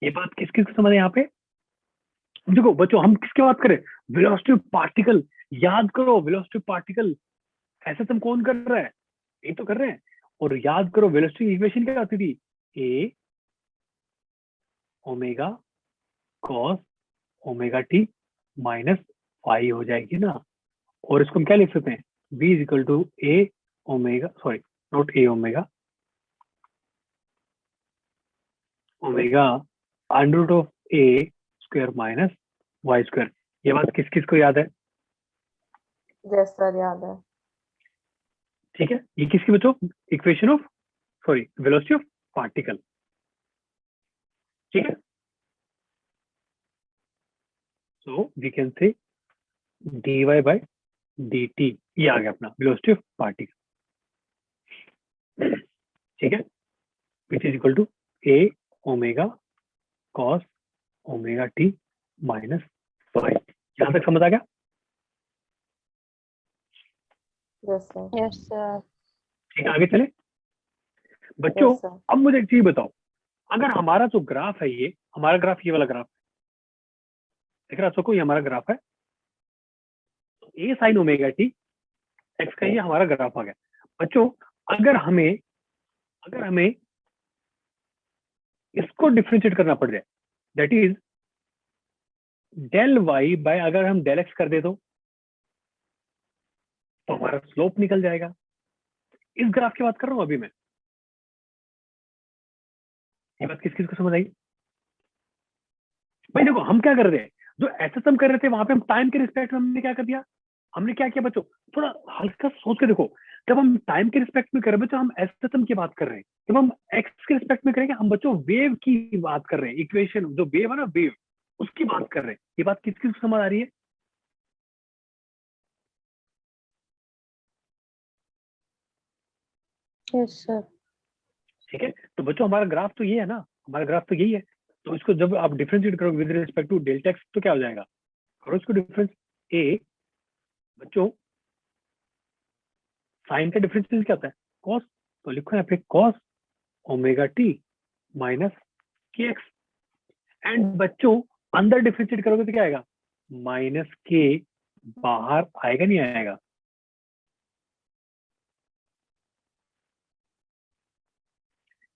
[SPEAKER 1] ये बात किस किस को समझ है यहाँ पे? देखो बच्चों, हम किसकी बात करें? Velocity of particle. याद करो, वेलोसिटी ऑफ पार्टिकल एसएसएम कौन कर रहा है? ये तो कर रहे हैं। और याद करो वेलोसिटी इक्वेशन क्या आती थी? A omega cos omega T minus phi हो जाएगी ना। और इसको हम क्या लिख सकते हैं? v is equal to A omega, sorry not A omega, omega under root of A square minus Y square. ये बात किस किस को याद है?
[SPEAKER 3] यस सर याद है।
[SPEAKER 1] ठीक है, ये किसकी बच्चों? Equation of, sorry velocity of particle. ठीक है, so we can say dy by dt, ये आ गया अपना वेलोसिटी ऑफ पार्टिकल। ठीक है, which is equal to A omega cos omega T minus phi. यहां तक समझ आ गया?
[SPEAKER 3] Yes sir. Yes sir.
[SPEAKER 1] ठीक है, आगे चले बच्चों।
[SPEAKER 3] Yes sir.
[SPEAKER 1] अब मुझे एक चीज बताओ, अगर हमारा जो ग्राफ है, ये हमारा ग्राफ, ये वाला ग्राफ देख रहा सबको, ये हमारा ग्राफ है, तो ए साइन ओमेगा टी एक्स का ये हमारा ग्राफ आ गया। बच्चों अगर हमें इसको डिफ्रेंशिएट करना पड़ जाए, that is del Y by अगर हम डेल एक्स कर दे तो हमारा स्लोप निकल जाएगा। इस ग्राफ की बात कर रहा हूं अभी मैं। ये बात किस किस को समझ आई भाई? देखो हम क्या कर रहे हैं, जो एसएसएम कर रहे थे वहां पे हम टाइम के रिस्पेक्ट में हमने क्या कर दिया, हमने क्या किया बच्चों, थोड़ा हल्का सोच के देखो। जब हम टाइम के रिस्पेक्ट में कर रहे हैं बच्चों, हम एसएसएम की बात कर रहे हैं। जब हम एक्स के रिस्पेक्ट में करेंगे, हम बच्चों वेव की बात कर रहे हैं। इक्वेशन जो वेव है ना, वेव उसकी बात कर रहे हैं। ये बात किस किस को समझ आ रही है?
[SPEAKER 3] Yes sir.
[SPEAKER 1] ठीक है, तो बच्चों हमारा ग्राफ तो ये है ना, हमारा ग्राफ तो यही है। तो इसको जब आप डिफरेंशिएट करोगे with respect to delta X तो क्या हो जाएगा, करो इसको डिफरेंस। ए बच्चों साइन का डिफरेंशियल क्या होता है, कॉस। तो लिखो यहाँ पे कॉस ओमेगा टी माइनस के एक्स। एंड बच्चों अंदर डिफरेंशिएट करोगे तो क्या आएगा, माइनस के। बाहर आएगा नहीं आएगा?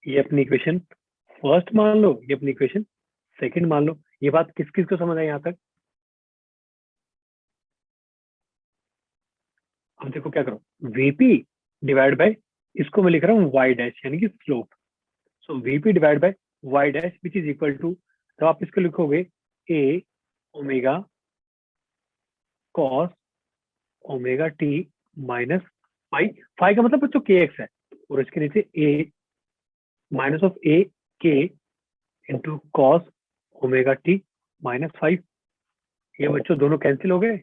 [SPEAKER 1] ये अपनी इक्वेशन फर्स्ट मान लो, ये अपनी इक्वेशन सेकंड मान लो। ये बात किस किस को समझ आई यहाँ तक? अब देखो क्या करो, वीपी डिवाइड बाय, इसको मैं लिख रहा हूँ वाई डैश यानी कि slope. So VP divide by Y dash which is equal to, तो आप इसको लिखोगे A omega cos omega T minus phi. Phi का मतलब बच्चों के एक्स है, और इसके नीचे ए माइनस ऑफ ए के into cos omega T minus 5। ये बच्चों दोनों कैंसिल हो गए,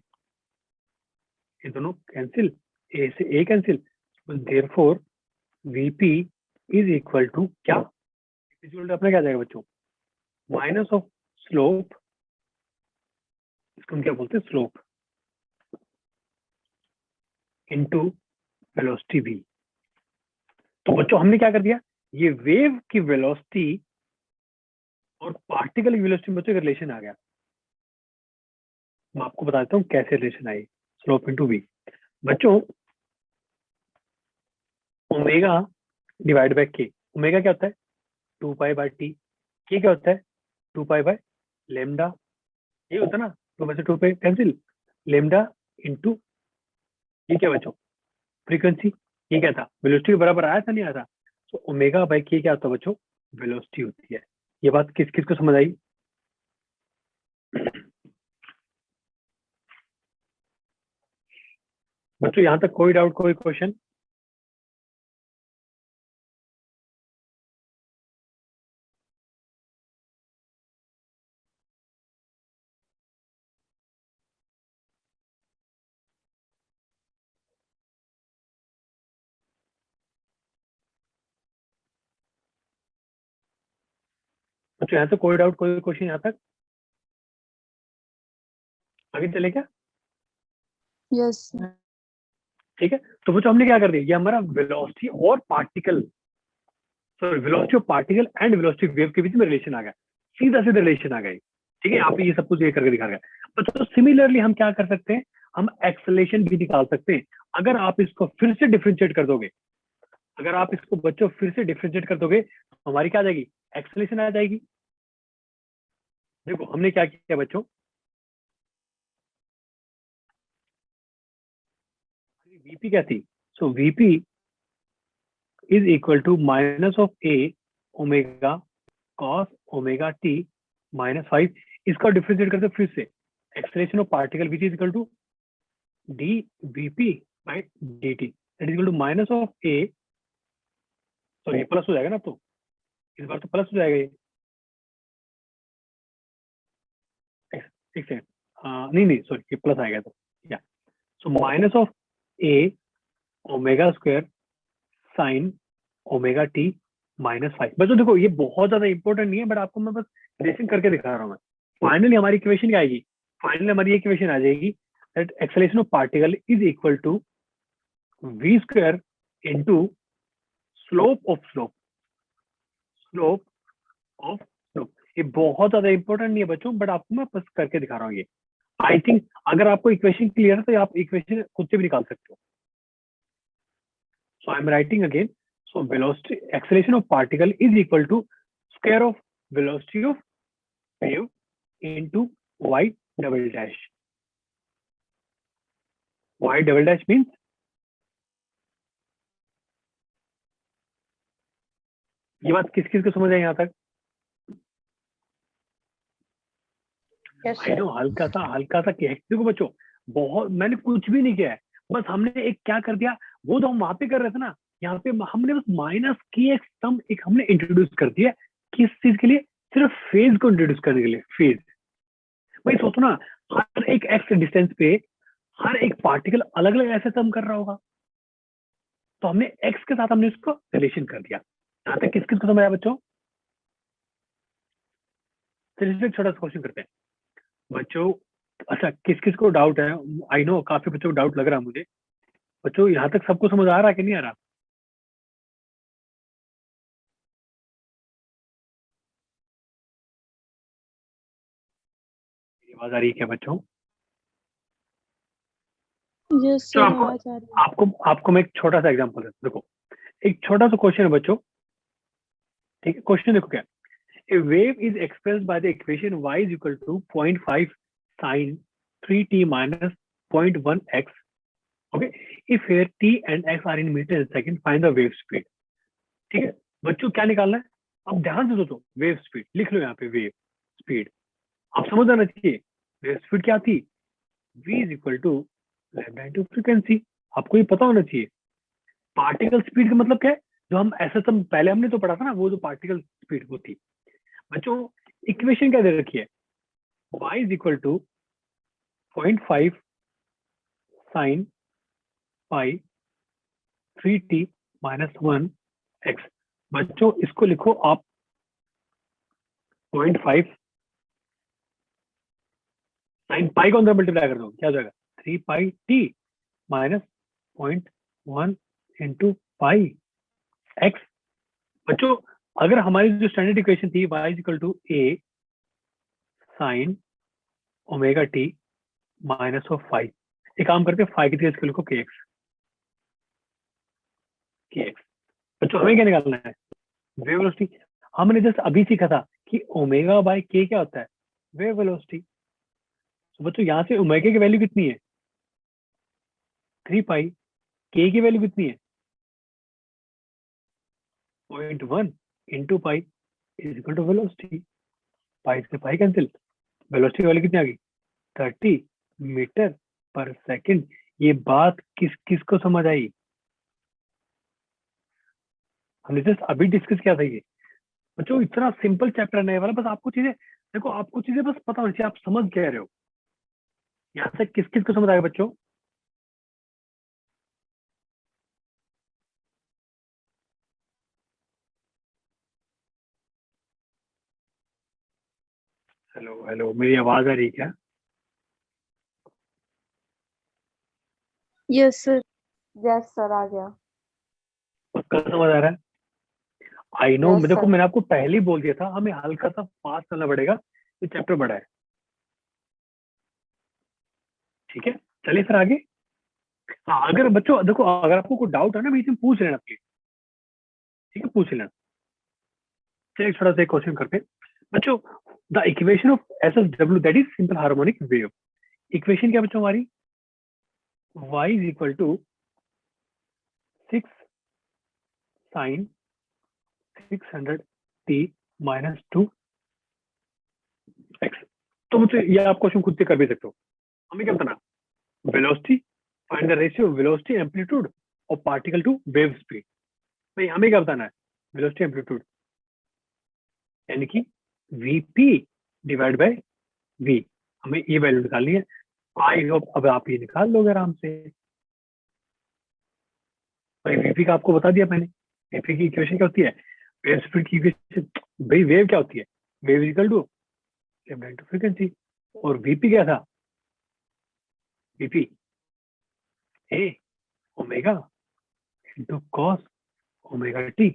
[SPEAKER 1] ये दोनों कैंसिल, ए से A cancel. Therefore VP is equal to क्या, अपना क्या जाएगा बच्चों, माइनस ऑफ स्लोप, इसको हम क्या बोलते हैं स्लोप, इनटू वेलोसिटी v। तो बच्चों हमने क्या कर दिया, ये वेव की वेलोसिटी और पार्टिकल की वेलोसिटी में बच्चों का रिलेशन आ गया। मैं आपको बता देता हूँ कैसे relation I, slope into v। बच्चों ओमेगा डिवाइड बाय के, ओमेगा क्या होता है 2 पाई बाय टी, के क्या होता है 2 पाई बाय लेमडा। ये होता है ना, 2 में से 2 पे कैंसिल, लेमडा इंटू ये क्या बच्चों फ्रीक्वेंसी। ये क्या था, वेलोसिटी के बराबर आया था नहीं आया था? तो ओमेगा बाय के क्या होता है बच्चों, वेलोसिटी होती है। ये बात किस किस को समझ आई? बच्चों यहाँ तक कोई डाउट, कोई क्वेश्चन? बच्चों यहाँ तक कोई डाउट, कोई क्वेश्चन यहाँ तक? आगे चले क्या?
[SPEAKER 2] यस।
[SPEAKER 1] ठीक है, तो बच्चों हमने क्या कर दिया, ये हमारा वेलोसिटी और particle, sorry velocity of particle and velocity wave के बीच में रिलेशन आ गया, सीधा सीधा रिलेशन आ गया। ठीक है, यहाँ पे ये सब कुछ ये करके दिखा गया। बच्चों सिमिलरली हम क्या कर सकते हैं, हम एक्सेलेरेशन भी निकाल सकते हैं। अगर आप इसको फिर से डिफरेंशिएट कर दोगे, अगर आप इसको बच्चों फिर से डिफरेंशिएट कर दोगे तो हमारी क्या आ जाएगी, एक्सेलेरेशन आ जाएगी। देखो हमने क्या किया बच्चों, वीपी क्या थी, so VP is equal to minus of A omega cos omega T minus 5। इसका डिफरेंशिएट करते फिर से, acceleration of particle which is equal to D VP by D T, that is equal to minus of A, sorry ये प्लस हो जाएगा ना, तो इस बार तो प्लस हो जाएगा ये, एक सेकंड, नहीं नहीं सॉरी ये प्लस आएगा तो, या so minus of A omega square sine omega T minus 5। बच्चों देखो ये बहुत ज्यादा इंपॉर्टेंट नहीं है, बट आपको मैं बस रिलेशन करके दिखा रहा हूँ मैं। फाइनली हमारी इक्वेशन क्या आएगी, फाइनली हमारी इक्वेशन आ जाएगी that acceleration of particle is equal to v square into slope of slope, slope of slope. ये बहुत ज्यादा इंपॉर्टेंट नहीं है बच्चों, बट आपको मैं बस करके दिखा रहा हूँ ये। आई थिंक अगर आपको इक्वेशन क्लियर है तो आप इक्वेशन खुद से भी निकाल सकते हो। So I am writing again, so velocity acceleration of particle is equal to square of velocity of wave into y double dash. y double dash means ये बात किस किस को समझ आई यहाँ तक?
[SPEAKER 3] यस
[SPEAKER 1] आई नो हल्का सा देखो बच्चों, बहुत मैंने कुछ भी नहीं किया है, बस हमने एक क्या कर दिया, वो तो हम वहां पे कर रहे थे ना, यहाँ पे हमने बस माइनस की एक सम एक हमने इंट्रोड्यूस कर दिया। किस चीज के लिए? सिर्फ फेज को इंट्रोड्यूस करने के लिए। फेज भाई सोचो ना, हर एक एक्स डिस्टेंस पे हर एक पार्टिकल अलग अलग ऐसे सम कर रहा होगा, तो हमने एक्स के साथ हमने इसको रिलेशन कर दिया। यहाँ तक किस किस को समझ आया बच्चों? चलिए एक छोटा सा क्वेश्चन करते हैं बच्चों। अच्छा किस किस को डाउट है? आई नो काफी बच्चों को डाउट लग रहा है मुझे। बच्चों यहाँ तक सबको समझ आ रहा है कि नहीं आ रहा? मेरी आवाज आ रही है क्या बच्चों?
[SPEAKER 2] यस
[SPEAKER 1] तो
[SPEAKER 2] सर,
[SPEAKER 1] आपको
[SPEAKER 2] आवाज आ रही है।
[SPEAKER 1] आपको आपको मैं एक छोटा सा एग्जांपल देता हूं। देखो एक छोटा सा क्वेश्चन है बच्चों, ठीक है? क्वेश्चन देखो क्या, A wave is expressed by the equation y is equal to 0.5 sin 3t minus 0.1 x. Okay, if here t and x are in meter per second, find the wave speed. ठीक है बच्चों, क्या निकालना है? अब ध्यान से सोचो, वेव स्पीड लिख लो यहाँ पे, वेव स्पीड आप समझ आना चाहिए। वेव स्पीड क्या थी? v is equal to lambda into frequency. आपको ये पता होना चाहिए। पार्टिकल स्पीड का मतलब क्या है? जो हम ऐसा सब पहले हमने तो पढ़ा था ना, वो जो पार्टिकल स्पीड वो थी बच्चों। इक्वेशन क्या दे रखी है? y is equal to 0.5 sine pi 3t minus 1 x। बच्चों इसको लिखो आप 0.5 साइन पाई को अंदर मल्टीप्लाई कर दो, क्या हो जाएगा? 3 pi t minus 0.1 into pi x। बच्चों अगर हमारी जो स्टैंडर्ड इक्वेशन थी y is equal to a sine omega t minus of five, एक काम करते हैं फाइव की जगह इसको लिखो kx। बच्चों हमें क्या निकालना है? Wave velocity. हमने जस्ट अभी सीखा था कि ओमेगा बाय के क्या होता है? Wave velocity. तो बच्चों यहाँ से ओमेगा की वैल्यू कितनी है? 3 पाई। के की वैल्यू कितनी है? 0.1 into pi is equal to velocity. Pi से पाई कैंसिल, वेलोसिटी वैल्यू कितनी आ गई? 30 मीटर पर सेकंड। ये बात किस किस को समझ आई? हमने जस्ट अभी डिस्कस किया था ये बच्चों। इतना सिंपल चैप्टर रहने वाला, बस आपको चीजें देखो, आपको चीजें बस पता होनी चाहिए आप समझ कह रहे हो। यहाँ से किस किस को समझ आएगा बच्चों? हेलो हेलो, मेरी आवाज आ रही है क्या?
[SPEAKER 2] Yes sir.
[SPEAKER 3] यस सर, आ गया।
[SPEAKER 1] पक्का समझ आ रहा है? आई नो,
[SPEAKER 3] यस
[SPEAKER 1] देखो
[SPEAKER 3] सर।
[SPEAKER 1] मैंने आपको पहले ही बोल दिया था, हमें हल्का सा फास्ट चलना पड़ेगा, ये चैप्टर बड़ा है। ठीक है चलिए फिर आगे। हाँ अगर बच्चों देखो, अगर आपको कोई डाउट है ना बीच में पूछ लेना प्लीज, ठीक है पूछ लेना। चलिए थोड़ा सा क्वेश्चन करते हैं बच्चों। The equation of S S W that is simple harmonic wave. Equation क्या बच्चों हमारी? y is equal to 6 sine 600 t minus 2 x। तो मुझे ये आप क्वेश्चन खुद से कर भी सकते हो। हमें क्या बताना? Velocity, find the ratio velocity amplitude और पार्टिकल टू वेव स्पीड। भाई हमें क्या बताना है? वेलोसिटी एम्पलीट्यूड यानी कि vp डिवाइड बाय v। हमें ये वैल्यू निकालनी है। आई होप अब आप ये निकाल लोगे आराम से। भाई vp का आपको बता दिया मैंने। vp की इक्वेशन क्या होती है? वेव स्पीड की इक्वेशन। भाई वेव क्या होती है? Wave equal to lambda into frequency. और vp क्या था? vp a omega into cos omega T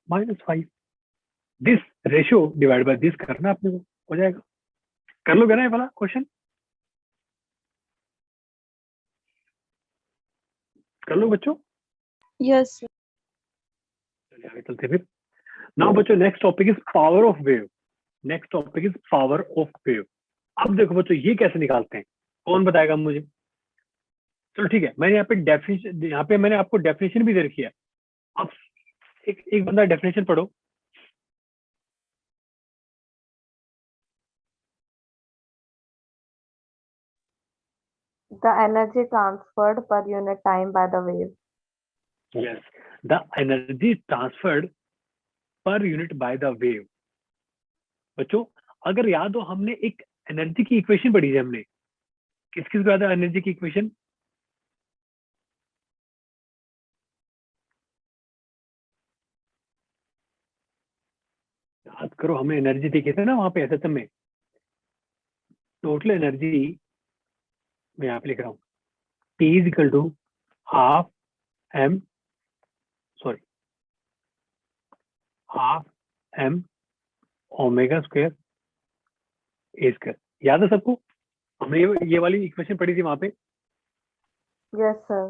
[SPEAKER 1] minus 5। This ratio divide by this करना अपने को, हो जाएगा। कर लोगे ना ये वाला क्वेश्चन? कर लो बच्चों।
[SPEAKER 2] Yes sir.
[SPEAKER 1] चलिए आगे चलते फिर। नाउ बच्चों next topic is power of wave. Next topic is power of wave. अब देखो बच्चों ये कैसे निकालते हैं, कौन बताएगा मुझे? चलो ठीक है, मैंने यहाँ पे डेफिनेशन, यहाँ पे मैंने आपको डेफिनेशन भी दे रखी है। अब एक बंदा डेफिनेशन पढ़ो।
[SPEAKER 3] The energy transferred per unit time by the wave.
[SPEAKER 1] Yes, the energy transferred per unit by the wave. बच्चों अगर याद हो, हमने एक एनर्जी की इक्वेशन पढ़ी थी हमने। किस किस को याद है एनर्जी की इक्वेशन? याद करो, हमें एनर्जी दिखे थे ना वहां पे एसएसएम में। टोटल एनर्जी मैं यहाँ पे लिख रहा हूँ, T is equal to half M omega square A square. याद है सबको? हमने ये वाली इक्वेशन पढ़ी थी वहां पे।
[SPEAKER 3] Yes, sir.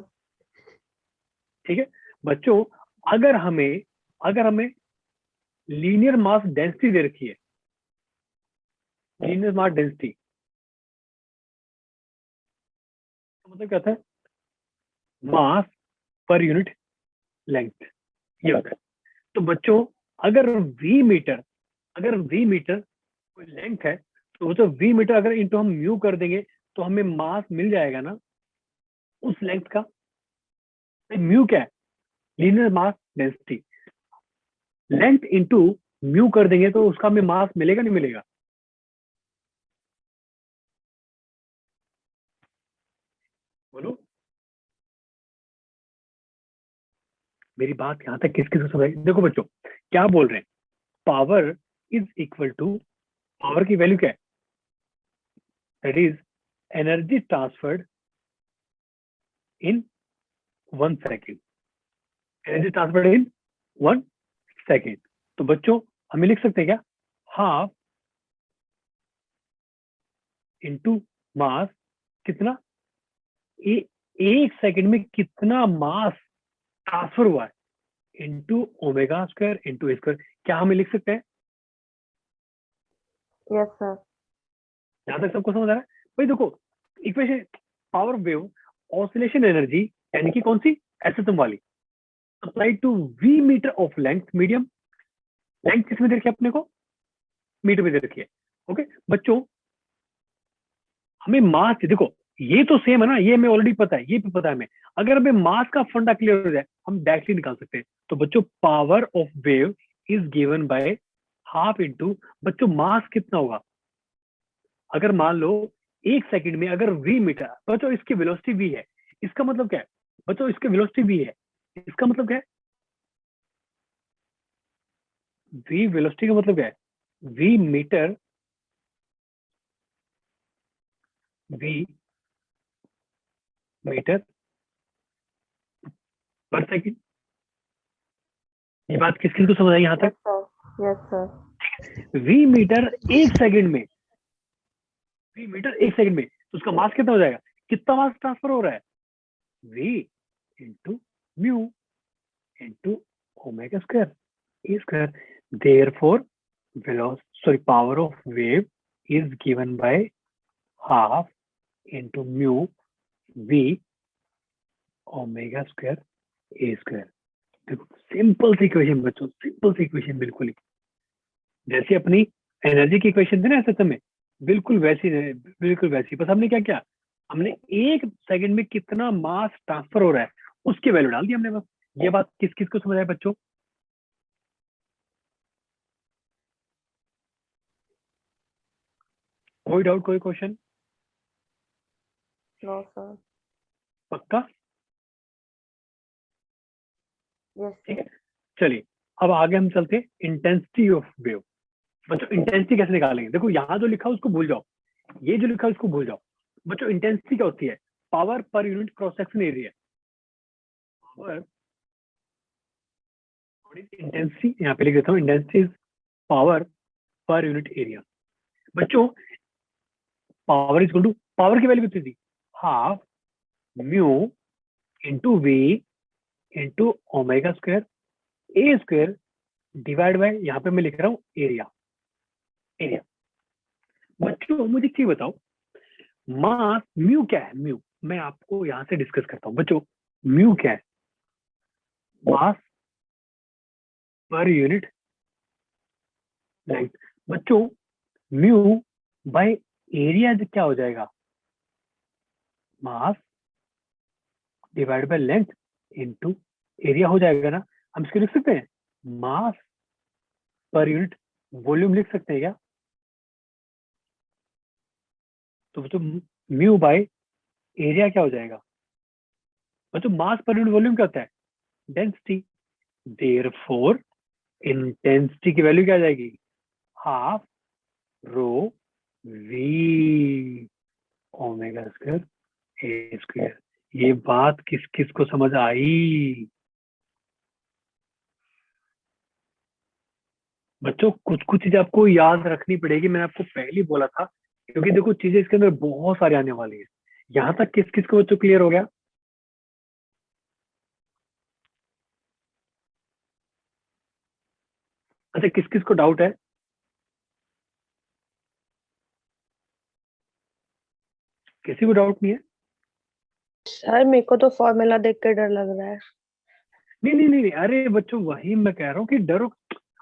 [SPEAKER 1] ठीक है बच्चों, अगर हमें लीनियर मास डेंसिटी दे रखी है, लीनियर मास डेंसिटी मतलब क्या होता है? मास पर यूनिट लेंथ, ये होता है। तो बच्चों अगर वी मीटर कोई लेंथ है, तो वो तो वी मीटर अगर इंटू हम म्यू कर देंगे तो हमें मास मिल जाएगा ना उस लेंथ का। म्यू क्या है? Linear mass density. Length into mu कर देंगे तो उसका हमें मास मिलेगा नहीं मिलेगा? बोलो मेरी बात यहाँ तक किस किस को समझ? देखो बच्चों क्या बोल रहे हैं, power is equal to, power की वैल्यू क्या है? That is energy transferred in 1 second. Energy transferred in 1 second. तो बच्चों हमें लिख सकते हैं क्या? हाफ इंटू मास, कितना एक सेकंड में कितना मास ट्रांसफर हुआ है, इंटू ओमेगा स्क्वायर इंटू ए स्क्वायर। क्या हमें लिख सकते हैं?
[SPEAKER 3] Yes, sir.
[SPEAKER 1] यहां तक सबको समझ आ रहा है? भाई देखो equation, power wave oscillation energy यानी कि कौन सी? एसएसएम वाली, applied to V metre of length medium. Length किस में दे रखी है अपने को? मीटर में दे रखी है। ओके बच्चों हमें मास, देखो ये तो सेम है ना, ये हमें ऑलरेडी पता है, ये भी पता है हमें। अगर हमें मास का फंडा क्लियर हो जाए हम डायरेक्टली निकाल सकते हैं। तो बच्चों power of wave is given by half into, बच्चों मास कितना होगा? अगर मान लो एक सेकंड में अगर वी मीटर, बच्चों इसकी वेलोसिटी वी है, इसका मतलब क्या है? बच्चों इसकी वेलोसिटी वी है, इसका मतलब क्या है? वी वेलोसिटी का मतलब क्या है? वी मीटर पर सेकंड। ये बात किस किस को समझ आई यहाँ
[SPEAKER 3] Yes,
[SPEAKER 1] तक?
[SPEAKER 3] sir. Yes, sir.
[SPEAKER 1] V metre एक सेकंड में, वी मीटर एक सेकंड में, तो उसका मास कितना हो जाएगा? कितना मास ट्रांसफर हो रहा है? V into mu into omega square A square. Therefore power of wave is given by half into mu V omega square A square. देखो सिंपल सी इक्वेशन बच्चों, सिंपल सी इक्वेशन, बिल्कुल ही जैसे अपनी एनर्जी की इक्वेशन थी ना एसएसएम में, बिल्कुल वैसी, बिल्कुल वैसी। बस हमने क्या किया, हमने एक सेकंड में कितना मास ट्रांसफर हो रहा है उसकी वैल्यू डाल दी हमने बस। ये बात किस किस को समझ आया बच्चों? कोई डाउट, कोई क्वेश्चन?
[SPEAKER 3] No, sir.
[SPEAKER 1] पक्का?
[SPEAKER 3] Yes,
[SPEAKER 1] ठीक
[SPEAKER 3] sir.
[SPEAKER 1] है चलिए अब आगे हम चलते हैं इंटेंसिटी ऑफ वेव। बच्चों इंटेंसिटी कैसे निकालेंगे? देखो यहाँ जो लिखा है उसको भूल जाओ, ये जो लिखा है उसको भूल जाओ। बच्चों इंटेंसिटी क्या होती है? पावर पर unit cross section area. Power, intensity यहाँ पे लिख देता हूँ, इंटेंसिटी इज पावर पर यूनिट एरिया। बच्चों power is equal to, power की वैल्यू कितनी थी? Half mu into V into omega square A square divide by, यहाँ पे मैं लिख रहा हूँ एरिया। एरिया बच्चों मुझे एक चीज बताओ, मास म्यू क्या है? म्यू मैं आपको यहाँ से डिस्कस करता हूँ बच्चों। म्यू क्या है? मास पर यूनिट लेंथ। बच्चों म्यू बाय एरिया क्या हो जाएगा? Mass divide by length into area हो जाएगा ना। हम इसको लिख सकते हैं मास पर यूनिट वॉल्यूम लिख सकते हैं क्या? तो बच्चों म्यू बाय एरिया क्या हो जाएगा? बच्चों मास पर यूनिट वॉल्यूम क्या होता है? डेंसिटी। देयरफॉर इंटेंसिटी की वैल्यू क्या आ जाएगी? Half rho V omega square A square. ये बात किस किस को समझ आई? बच्चों कुछ कुछ चीजें आपको याद रखनी पड़ेगी, मैंने आपको पहले ही बोला था, क्योंकि देखो चीजें इसके अंदर बहुत सारी आने वाली है। यहाँ तक किस किस को बच्चों क्लियर हो गया? अच्छा किस किस को डाउट है? किसी को डाउट नहीं है?
[SPEAKER 3] सर मेरे को तो फॉर्मूला देख के डर लग रहा है।
[SPEAKER 1] नहीं नहीं नहीं नहीं, अरे बच्चों वही मैं कह रहा हूँ कि डरो।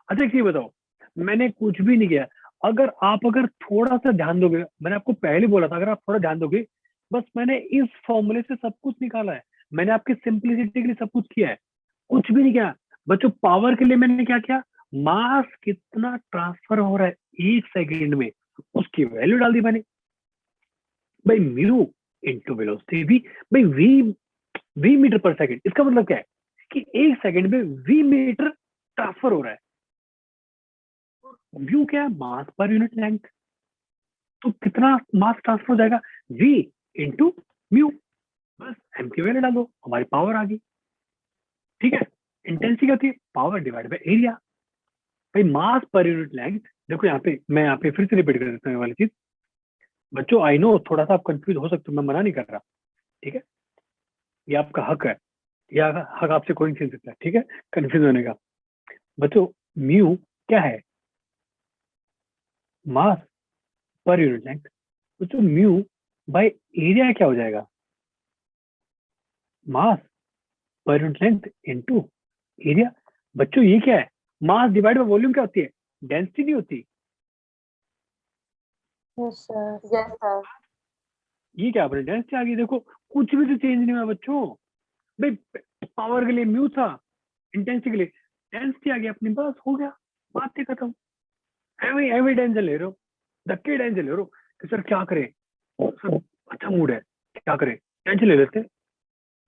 [SPEAKER 1] अच्छा एक चीज बताओ, मैंने कुछ भी नहीं किया। अगर थोड़ा सा ध्यान दोगे, मैंने आपको पहले बोला था, अगर आप थोड़ा ध्यान दोगे, बस मैंने इस फॉर्मूले से सब कुछ निकाला है। मैंने आपकी सिंप्लिसिटी के लिए सब कुछ किया है, कुछ भी नहीं किया। बच्चों पावर के लिए मैंने क्या किया? मास कितना ट्रांसफर हो रहा है 1 सेकेंड में, उसकी वैल्यू डाल दी मैंने। भाई म्यू इंटू वेलोसिटी वी, भाई वी वी मीटर पर सेकेंड। इसका मतलब क्या है कि 1 सेकेंड में वी मीटर ट्रांसफर हो रहा है। म्यू क्या है? मास पर यूनिट लेंथ। तो कितना मास ट्रांसफर हो जाएगा? V into mu. बस एम की वैल्यू डालो, हमारी पावर आ गई। ठीक है, इंटेंसिटी क्या होती है? Power divide by area. भाई मास पर यूनिट लेंथ, देखो यहाँ पे मैं यहाँ पे फिर से रिपीट कर देता हूँ ये वाली चीज। बच्चों आई नो थोड़ा सा आप कंफ्यूज हो सकते हो, मैं मना नहीं कर रहा। ठीक है, ये आपका हक है, या हक आपसे कोई नहीं छीन सकता। ठीक है, कंफ्यूज होने का। बच्चों म्यू क्या है? मास पर यूनिट लेंथ। बच्चों म्यू बाय एरिया क्या हो जाएगा? मास per unit length into area. बच्चों ये क्या है? मास डिवाइड बाय वॉल्यूम क्या होती है? डेंसिटी नहीं होती?
[SPEAKER 3] Yes sir.
[SPEAKER 1] ये क्या आपने डेंसिटी आ गई। देखो कुछ भी तो चेंज नहीं हुआ बच्चों। भाई पावर के लिए म्यू था, इंटेंसिटी के लिए डेंसिटी आ गया अपनी, बस हो गया, बात ही खत्म। एवरी टेंशन ले रहे हो, धक्के टेंशन ले रहे हो कि सर क्या करें, सर अच्छा मूड है क्या करें, टेंशन ले लेते हैं।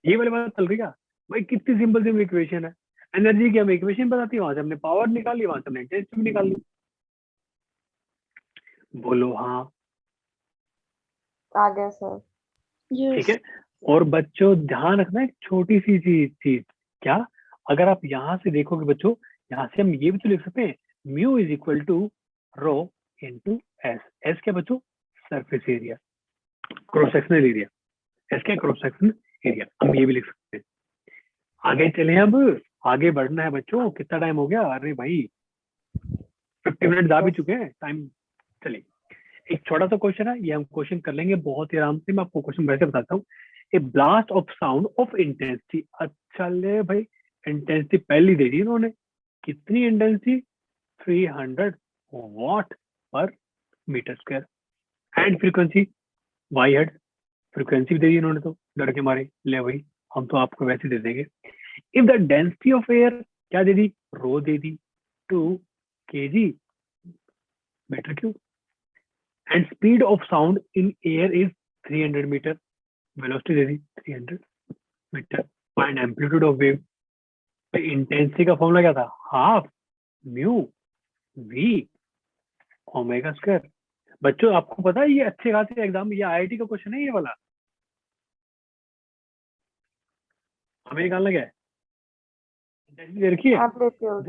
[SPEAKER 1] ये वाली बात चल रही है। भाई कितनी सिंपल सिंपल इक्वेशन है। एनर्जी की हमें इक्वेशन बताती है, वहां से हमने पावर निकाली, वहां से हमने इंटेंसिटी भी निकाल ली। बोलो हाँ।
[SPEAKER 3] आ गया सर।
[SPEAKER 1] ठीक
[SPEAKER 2] यस।
[SPEAKER 1] है, और बच्चों ध्यान रखना एक छोटी सी चीज क्या, अगर आप यहाँ से देखोगे बच्चों, यहाँ से हम ये भी तो लिख सकते हैं mu is equal to rho into S. S क्या बच्चों? Surface area, cross sectional area. S क्या? Cross sectional area. हम ये भी लिख सकते हैं। आगे चले अब, आगे बढ़ना है बच्चों। कितना टाइम हो गया? अरे भाई 50 मिनट आ भी चुके हैं टाइम। चलिए एक छोटा सा क्वेश्चन है, ये हम क्वेश्चन कर लेंगे बहुत ही आराम से। मैं आपको क्वेश्चन वैसे बताता हूँ। A blast of sound of intensity. अच्छा ले भाई, इंटेंसिटी पहली दे दी इन्होंने। कितनी इंटेंसिटी? 300 वॉट पर मीटर स्क्वायर। एंड फ्रीक्वेंसी वाई हेड, फ्रीक्वेंसी भी दे दी इन्होंने तो डर के मारे। ले भाई हम तो आपको वैसे दे देंगे। If the density of air क्या दे दी? रो दे दी, 2 kg metre cube. And speed of sound in air is 300 metre. Velocity दे दी 300 metre. Find amplitude of wave. Intensity का फॉर्मूला क्या था? Half mu V omega square. बच्चों आपको पता है ये अच्छे खासे एग्जाम, ये आईआईटी का क्वेश्चन है ये वाला, हमें निकालना क्या है? इंटेंसिटी दे रखी है,
[SPEAKER 3] आप लेते हो।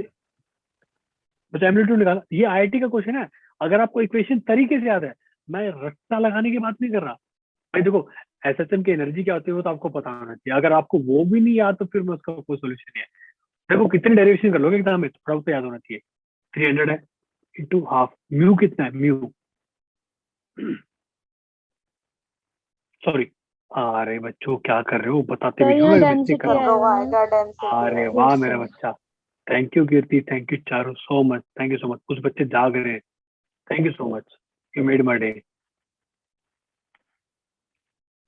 [SPEAKER 1] बस एम्पलीट्यूड निकाला। ये आईआईटी का क्वेश्चन है। अगर आपको इक्वेशन तरीके से याद है, मैं रट्टा लगाने की बात नहीं कर रहा। भाई देखो एसएचएम की एनर्जी क्या होती है वो तो आपको पता होना चाहिए। अगर आपको वो भी नहीं याद तो फिर मैं उसका कोई सोल्यूशन नहीं है। देखो कितनी डेरिवेशन कर लोगे एग्जाम में, थोड़ा तो याद होना चाहिए। 300 है इंटू हाफ। म्यू कितना है? म्यू सॉरी, अरे बच्चों क्या कर रहे हो, बताते
[SPEAKER 3] सर
[SPEAKER 1] भी
[SPEAKER 3] यहाँ
[SPEAKER 1] हो मिस्टेक
[SPEAKER 3] डेंसिटी
[SPEAKER 1] कर रहा
[SPEAKER 3] आया
[SPEAKER 1] हूँ।
[SPEAKER 3] हुआ है।
[SPEAKER 4] आएगा डेंसिटी
[SPEAKER 1] अरे
[SPEAKER 4] आएगा।
[SPEAKER 1] वाह
[SPEAKER 3] यस
[SPEAKER 1] मेरा
[SPEAKER 3] सर।
[SPEAKER 1] बच्चा, thank you Kirti, thank you Charu, so much, thank you so much. कुछ बच्चे जाग रहे हैं, thank you so much, you made my day.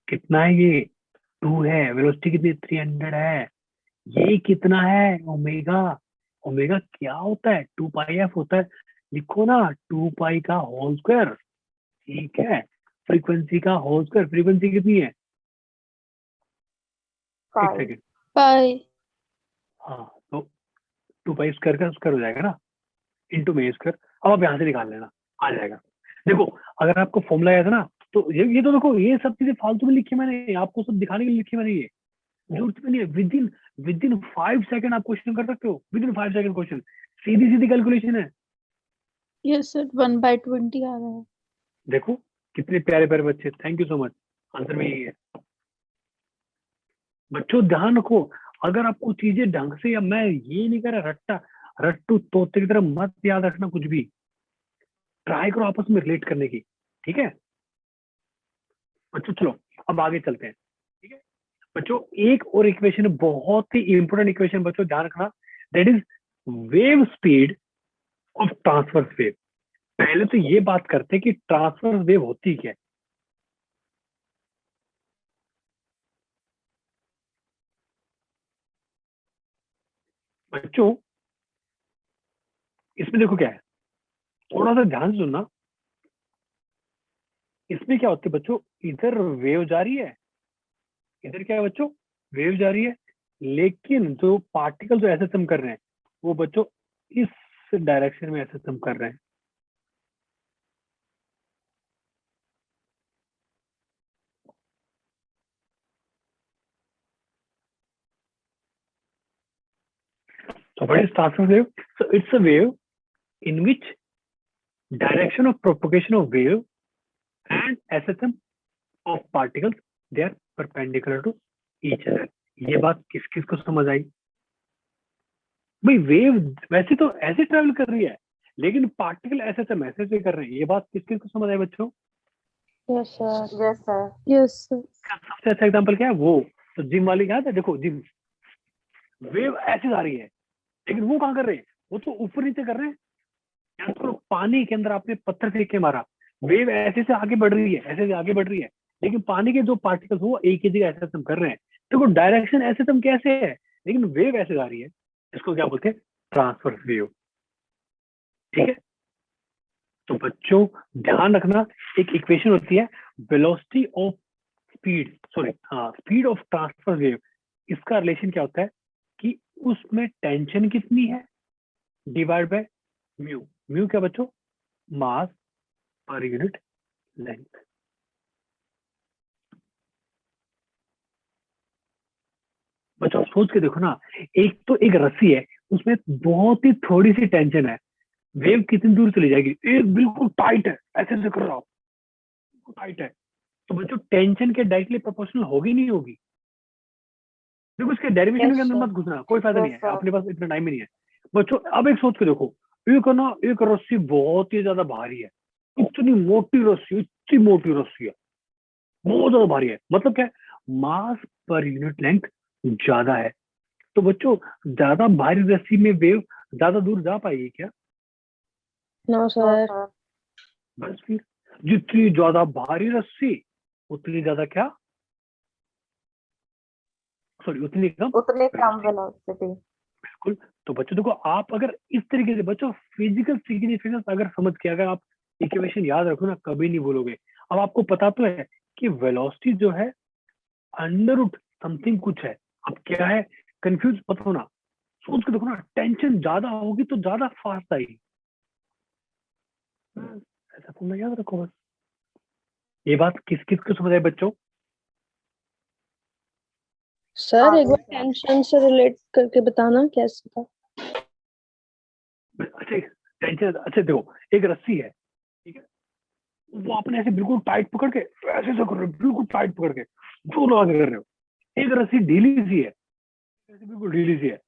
[SPEAKER 1] कितना है ये? 2 है, वेलोसिटी कितनी? 300 है। ये कितना है? ओमेगा। ओमेगा क्या होता है? 2 पाई एफ होता है। लिखो ना, 2 पाई का होल स्क्वायर। ठीक है, फ्रीक्वेंसी का होल स्क्वायर। फ्रीक्वेंसी कितनी है? एक
[SPEAKER 4] 5
[SPEAKER 1] सेकेंड।
[SPEAKER 3] पाई।
[SPEAKER 1] हाँ, तो 2 पाई स्क्वायर का स्क्वायर हो जाएगा ना, इंटू में स्क्वायर। अब आप यहाँ से निकाल लेना, आ जाएगा। देखो, अगर आपको फॉर्मूला याद है ना, तो ये तो देखो, ये सब चीजें फालतू में लिखी मैंने, आपको सब दिखाने के लिए लिखी मैंने, ये जरूरत भी नहीं है। विद इन 5 सेकंड आप क्वेश्चन कर सकते हो, with in 5 second question, Sidhi Sidhi calculation है।
[SPEAKER 3] यस सर 1/20 आ रहा है।
[SPEAKER 1] देखो कितने प्यारे प्यारे बच्चे, thank you so much. Answer में यही है। बच्चों ध्यान रखो, अगर आपको चीजें ढंग से, या मैं ये नहीं कह रहा रट्टा रट्टू तोते की तरह मत याद रखना कुछ भी, ट्राई करो आपस में रिलेट करने की। ठीक है बच्चों, चलो अब आगे चलते हैं। ठीक है बच्चों, एक और इक्वेशन, बहुत ही इंपोर्टेंट इक्वेशन बच्चों, ध्यान रखना, that is wave speed of transverse wave. पहले तो ये बात करते हैं कि ट्रांसवर्स वेव होती क्या है। बच्चों इसमें देखो क्या है, थोड़ा सा ध्यान से सुनना। इसमें क्या होती है बच्चों, इधर वेव जा रही है, इधर क्या है बच्चों, वेव जा रही है, लेकिन जो पार्टिकल जो एसएसएम कर रहे हैं, वो बच्चों इस डायरेक्शन में एसएसएम कर रहे हैं। So what is transverse wave? So it's a wave in which direction of propagation of wave and SSM of particles, they are perpendicular to each other. ये बात किस किस को समझ आई भाई? वेव वैसे तो ऐसे ट्रेवल कर रही है, लेकिन पार्टिकल एसएसएम ऐसे कर रहे हैं। ये बात किस किस को समझ आई बच्चों?
[SPEAKER 3] Yes sir.
[SPEAKER 4] Yes sir.
[SPEAKER 3] Yes sir.
[SPEAKER 1] सबसे अच्छा एग्जांपल क्या है? वो तो जिम वाली क्या है, देखो जिम, वेव ऐसे जा रही है, लेकिन वो कहाँ कर रहे हैं? वो तो ऊपर नीचे कर रहे हैं। या तो पानी के अंदर आपने पत्थर फेंक के मारा, वेव ऐसे से आगे बढ़ रही है, ऐसे से आगे बढ़ रही है, लेकिन पानी के जो पार्टिकल्स वो एक ही जगह एसएसएम कर रहे हैं। देखो डायरेक्शन एसएसएम कैसे है, लेकिन वेव ऐसे जा रही है। इसको क्या बोलते हैं? Transverse wave. ठीक है, तो बच्चों ध्यान रखना, एक इक्वेशन होती है वेलोसिटी ऑफ स्पीड, सॉरी हाँ, स्पीड ऑफ ट्रांसवर्स वेव। इसका रिलेशन क्या होता है कि उसमें टेंशन कितनी है डिवाइड बाय म्यू। म्यू क्या बच्चों? मास पर यूनिट लेंथ। बच्चों सोच के देखो ना, एक तो एक रस्सी है, उसमें बहुत ही थोड़ी सी टेंशन है, वेव कितनी दूर चली जाएगी? एक बिल्कुल टाइट है, ऐसे से कर रहा हो, टाइट है, तो बच्चों टेंशन के डायरेक्टली प्रोपोर्शनल होगी नहीं होगी? देखो इसके डेरिवेशन के
[SPEAKER 3] यस
[SPEAKER 1] अंदर
[SPEAKER 3] सर।
[SPEAKER 1] मत घुसना, कोई फायदा नहीं
[SPEAKER 4] यस
[SPEAKER 1] है,
[SPEAKER 4] सर।
[SPEAKER 1] अपने पास इतना टाइम ही नहीं है। बच्चों अब एक सोच के देखो, एक ना, एक रस्सी बहुत ही ज्यादा भारी है, इतनी मोटी रस्सी, इतनी मोटी रस्सी है, बहुत ज्यादा भारी है, मतलब क्या है? मास पर यूनिट लेंथ ज्यादा है। तो बच्चों ज्यादा भारी रस्सी में वेव ज्यादा दूर जा पाएगी क्या?
[SPEAKER 3] No
[SPEAKER 4] no
[SPEAKER 3] sir.
[SPEAKER 4] सर।
[SPEAKER 1] बस फिर जितनी ज्यादा भारी रस्सी, उतनी ज्यादा क्या, सॉरी उतनी कम
[SPEAKER 4] उतने कम
[SPEAKER 1] वेलोसिटी।
[SPEAKER 4] वेलोसिटी।
[SPEAKER 1] बिल्कुल। तो बच्चों देखो, आप अगर इस तरीके से बच्चों फिजिकल सिग्निफिकेंस अगर समझ के, अगर आप इक्वेशन याद रखो ना, कभी नहीं भूलोगे। अब आपको पता तो है कि वेलोसिटी जो है अंडर रूट समथिंग कुछ है। अब क्या है, कंफ्यूज मत होना, सोच के देखो ना, टेंशन ज्यादा होगी तो ज्यादा फास्ट आएगी। ऐसा तुम याद रखो बस। ये बात किस किस को समझ आए बच्चों?
[SPEAKER 3] सर एक
[SPEAKER 4] आगे
[SPEAKER 3] बार
[SPEAKER 4] सर।
[SPEAKER 3] टेंशन से रिलेट करके बताना कैसे था।
[SPEAKER 1] अच्छा टेंशन, अच्छा देखो, एक रस्सी है, ठीक है, वो आपने ऐसे बिल्कुल टाइट पकड़ के ऐसे से कर रहे हो, बिल्कुल टाइट पकड़ के जोर लगा के कर रहे हो। एक रस्सी ढीली सी है, ऐसे बिल्कुल ढीली सी है,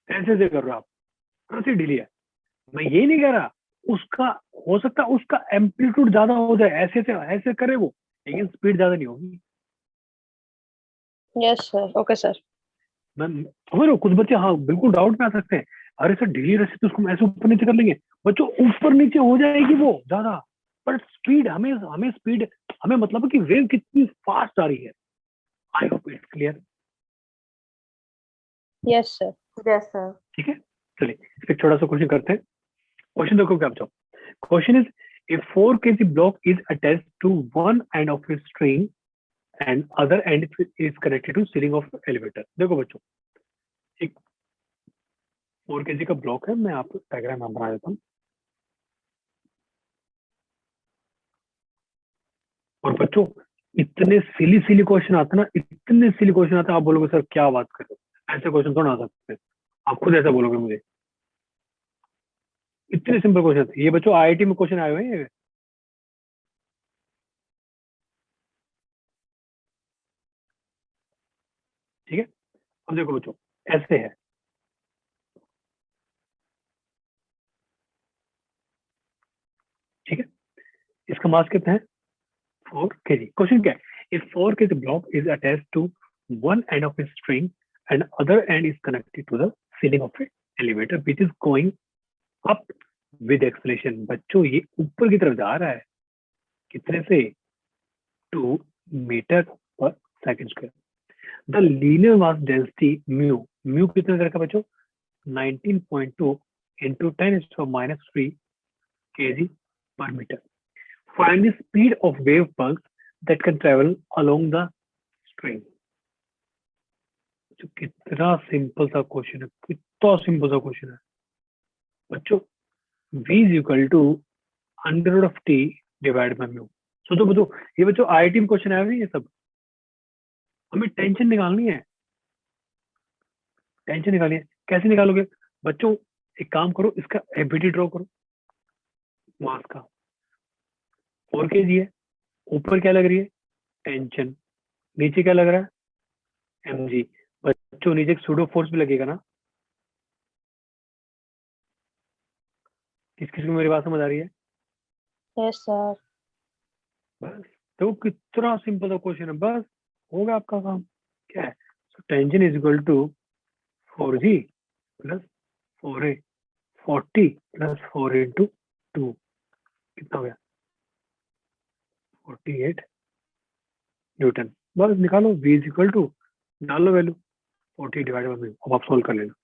[SPEAKER 1] ऐसे से कर रहे हो आप, रस्सी ढीली है। मैं ये नहीं कह रहा उसका हो सकता है उसका एम्पलीट्यूड ज्यादा हो जाए, ऐसे से ऐसे करे वो, लेकिन स्पीड ज्यादा नहीं होगी।
[SPEAKER 3] Yes sir, okay sir.
[SPEAKER 1] Ma'am समझ रहे हो, कुछ बच्चे हाँ बिल्कुल डाउट में आ सकते हैं, अरे सर ढीली रस्सी तो उसको हम ऐसे ऊपर नीचे कर लेंगे, बच्चों ऊपर नीचे हो जाएगी वो ज्यादा, पर स्पीड हमें हमें स्पीड हमें मतलब है कि वेव कितनी फास्ट आ रही है। I hope it's clear.
[SPEAKER 3] Yes sir.
[SPEAKER 4] Yes sir.
[SPEAKER 1] ठीक है, चलिए इस पे छोटा सा क्वेश्चन करते हैं। क्वेश्चन देखो क्या बच्चों, question is a 4 kg block is attached to one end of a string and other end is connected to ceiling of elevator। देखो बच्चों, एक 4 kg का ब्लॉक है, मैं आपको डायग्राम बना देता हूँ। और बच्चों इतने सिली सिली क्वेश्चन आते हैं ना, इतने सिली क्वेश्चन आते हैं, आप बोलोगे सर क्या बात कर रहे हो, ऐसे क्वेश्चन थोड़ा आ सकते हैं, आप खुद ऐसा बोलोगे मुझे, इतने सिंपल क्वेश्चन आते हैं। ये बच्चों आईआईटी में क्वेश्चन आए हुए हैं। ठीक है, अब देखो बच्चों ऐसे है, ठीक है, इसका मास कितना है 4 kg। क्वेश्चन क्या है, if 4 kg block is attached to one end of a string and other end is connected to the ceiling of a elevator which is going up with acceleration। बच्चों ये ऊपर की तरफ जा रहा है, कितने से 2 मीटर पर second square. The linear mass density mu, mu कितने तरह का बच्चों 19.2 into 10⁻³ kg per meter। Find the speed of wave pulse that can travel along the string। कितना सिंपल सा क्वेश्चन है, कितना सिंपल सा क्वेश्चन है बच्चों। v is equal to √t divide by mu. सोचो बच्चों, ये बच्चों आईआईटी में क्वेश्चन आया नहीं, ये सब हमें टेंशन निकालनी है, टेंशन निकालनी है। कैसे निकालोगे बच्चों, एक काम करो, इसका एबिलिटी ड्रॉ करो, मास का 4 kg है, ऊपर क्या लग रही है टेंशन, नीचे क्या लग रहा है mg। बच्चों नीचे एक सूडो फोर्स भी लगेगा ना, किस किस को मेरी बात समझ आ रही है?
[SPEAKER 3] Yes sir.
[SPEAKER 1] बस तो कितना सिंपल सा क्वेश्चन है, बस हो गया आपका काम। क्या है, so tension is equal to 4g plus 4a, 40 plus 4 into 2 कितना हो गया 48 न्यूटन। बस निकालो v इज इक्वल टू, डाल लो वैल्यू 40 डिवाइड बाय, अब आप सोल्व कर लेना।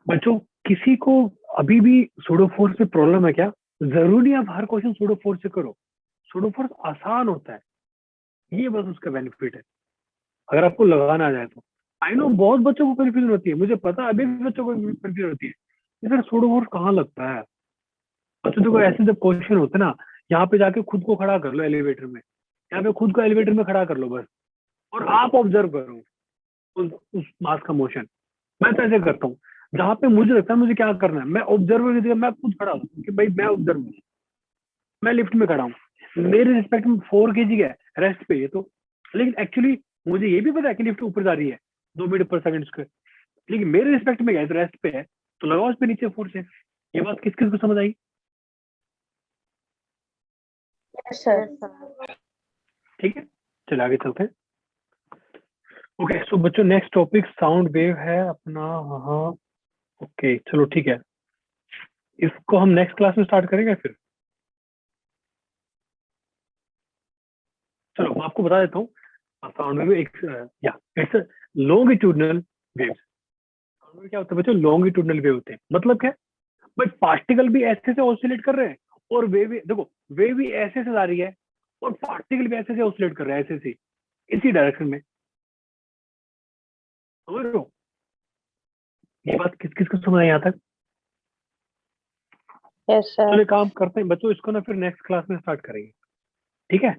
[SPEAKER 1] बच्चों किसी को अभी भी सूडो फोर्स में प्रॉब्लम है क्या? जरूरी आप हर क्वेश्चन सूडो फोर्स से करो, सूडो फोर्स आसान होता है, ये बस उसका बेनिफिट है अगर आपको लगाना आ जाए तो। आई नो बहुत बच्चों को कंफ्यूजन होती है, मुझे पता है अभी भी बच्चों को कंफ्यूजन होती है, सर सूडो फोर्स कहाँ लगता है। बच्चों देखो ऐसे जब क्वेश्चन होते हैं ना, यहाँ पे जाके खुद को खड़ा कर लो एलिवेटर में, यहाँ पे खुद को एलिवेटर में खड़ा कर लो बस, और आप ऑब्जर्व करो उस मास का मोशन। मैं तो ऐसे करता हूँ, जहाँ पे मुझे लगता है मुझे क्या करना है, मैं ऑब्जर्वर की जगह मैं खुद खड़ा हूँ कि भाई मैं ऑब्जर्व हूँ, मैं लिफ्ट में खड़ा हूँ, मेरे रिस्पेक्ट में 4 kg है रेस्ट पे ये तो, लेकिन एक्चुअली मुझे ये भी पता है कि लिफ्ट ऊपर जा रही है 2 मीटर पर सेकंड स्क्वायर, लेकिन मेरे रिस्पेक्ट में क्या है, रेस्ट पे है तो लगाओ उस पे नीचे फोर्स है। ये बात किस किस को समझ आई?
[SPEAKER 3] Yes sir.
[SPEAKER 1] ठीक है, चलिए आगे चलते हैं। ओके सो बच्चों नेक्स्ट टॉपिक साउंड वेव है अपना। हाँ ओके चलो ठीक है, इसको हम नेक्स्ट क्लास में स्टार्ट करेंगे फिर। चलो मैं आपको बता देता हूँ, साउंड वेव एक या it's longitudinal waves. Sound wave क्या होता है बच्चों, लॉन्गिट्यूडनल वेव होते हैं, मतलब क्या, बट पार्टिकल भी ऐसे से ऑसिलेट कर रहे हैं और वेव भी देखो, वेव भी ऐसे से आ रही है और पार्टिकल भी ऐसे से ऑसिलेट कर रहे हैं, ऐसे से इसी डायरेक्शन में, समझ रहे हो? ये बात किस किस को समझ आई यहाँ तक?
[SPEAKER 3] Yes sir.
[SPEAKER 1] चलो एक काम करते हैं बच्चों, इसको ना फिर नेक्स्ट क्लास में स्टार्ट करेंगे, ठीक है?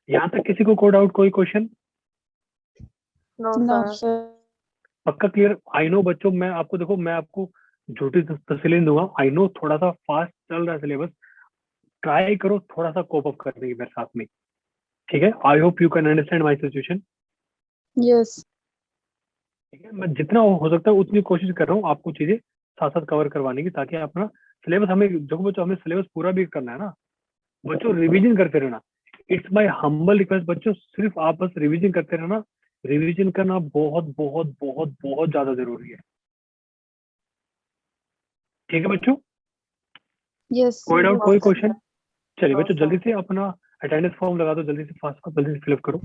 [SPEAKER 1] यहाँ तक किसी को कोई डाउट, कोई question?
[SPEAKER 4] No
[SPEAKER 2] no
[SPEAKER 4] sir.
[SPEAKER 2] Sir.
[SPEAKER 1] पक्का क्लियर? आई नो बच्चों, मैं आपको देखो, मैं आपको झूठी तसल्ली नहीं दूंगा, आई नो थोड़ा सा फास्ट चल रहा है सिलेबस, ट्राई करो थोड़ा सा कोप अप करने की मेरे साथ में, ठीक है? I hope you can understand my situation.
[SPEAKER 2] Yes.
[SPEAKER 1] ठीक है, मैं जितना हो सकता है उतनी कोशिश कर रहा हूँ आपको चीजें साथ साथ कवर करवाने की, ताकि आप ना सिलेबस हमें देखो बच्चों, हमें सिलेबस पूरा भी करना है ना बच्चों, रिवीजन करते रहना। इट्स माय हम्बल रिक्वेस्ट बच्चों, सिर्फ आप बस रिवीजन करते रहना। रिवीजन करना बहुत बहुत बहुत बहुत ज्यादा जरूरी है, ठीक है बच्चों?
[SPEAKER 2] यस
[SPEAKER 1] कोई
[SPEAKER 2] सर।
[SPEAKER 1] डाउट, कोई
[SPEAKER 4] Okay,
[SPEAKER 1] क्वेश्चन? चलिए
[SPEAKER 4] No,
[SPEAKER 1] बच्चों
[SPEAKER 4] sir.
[SPEAKER 1] जल्दी से अपना अटेंडेंस फॉर्म लगा दो, जल्दी से फास्ट जल्दी से फिलअप करो।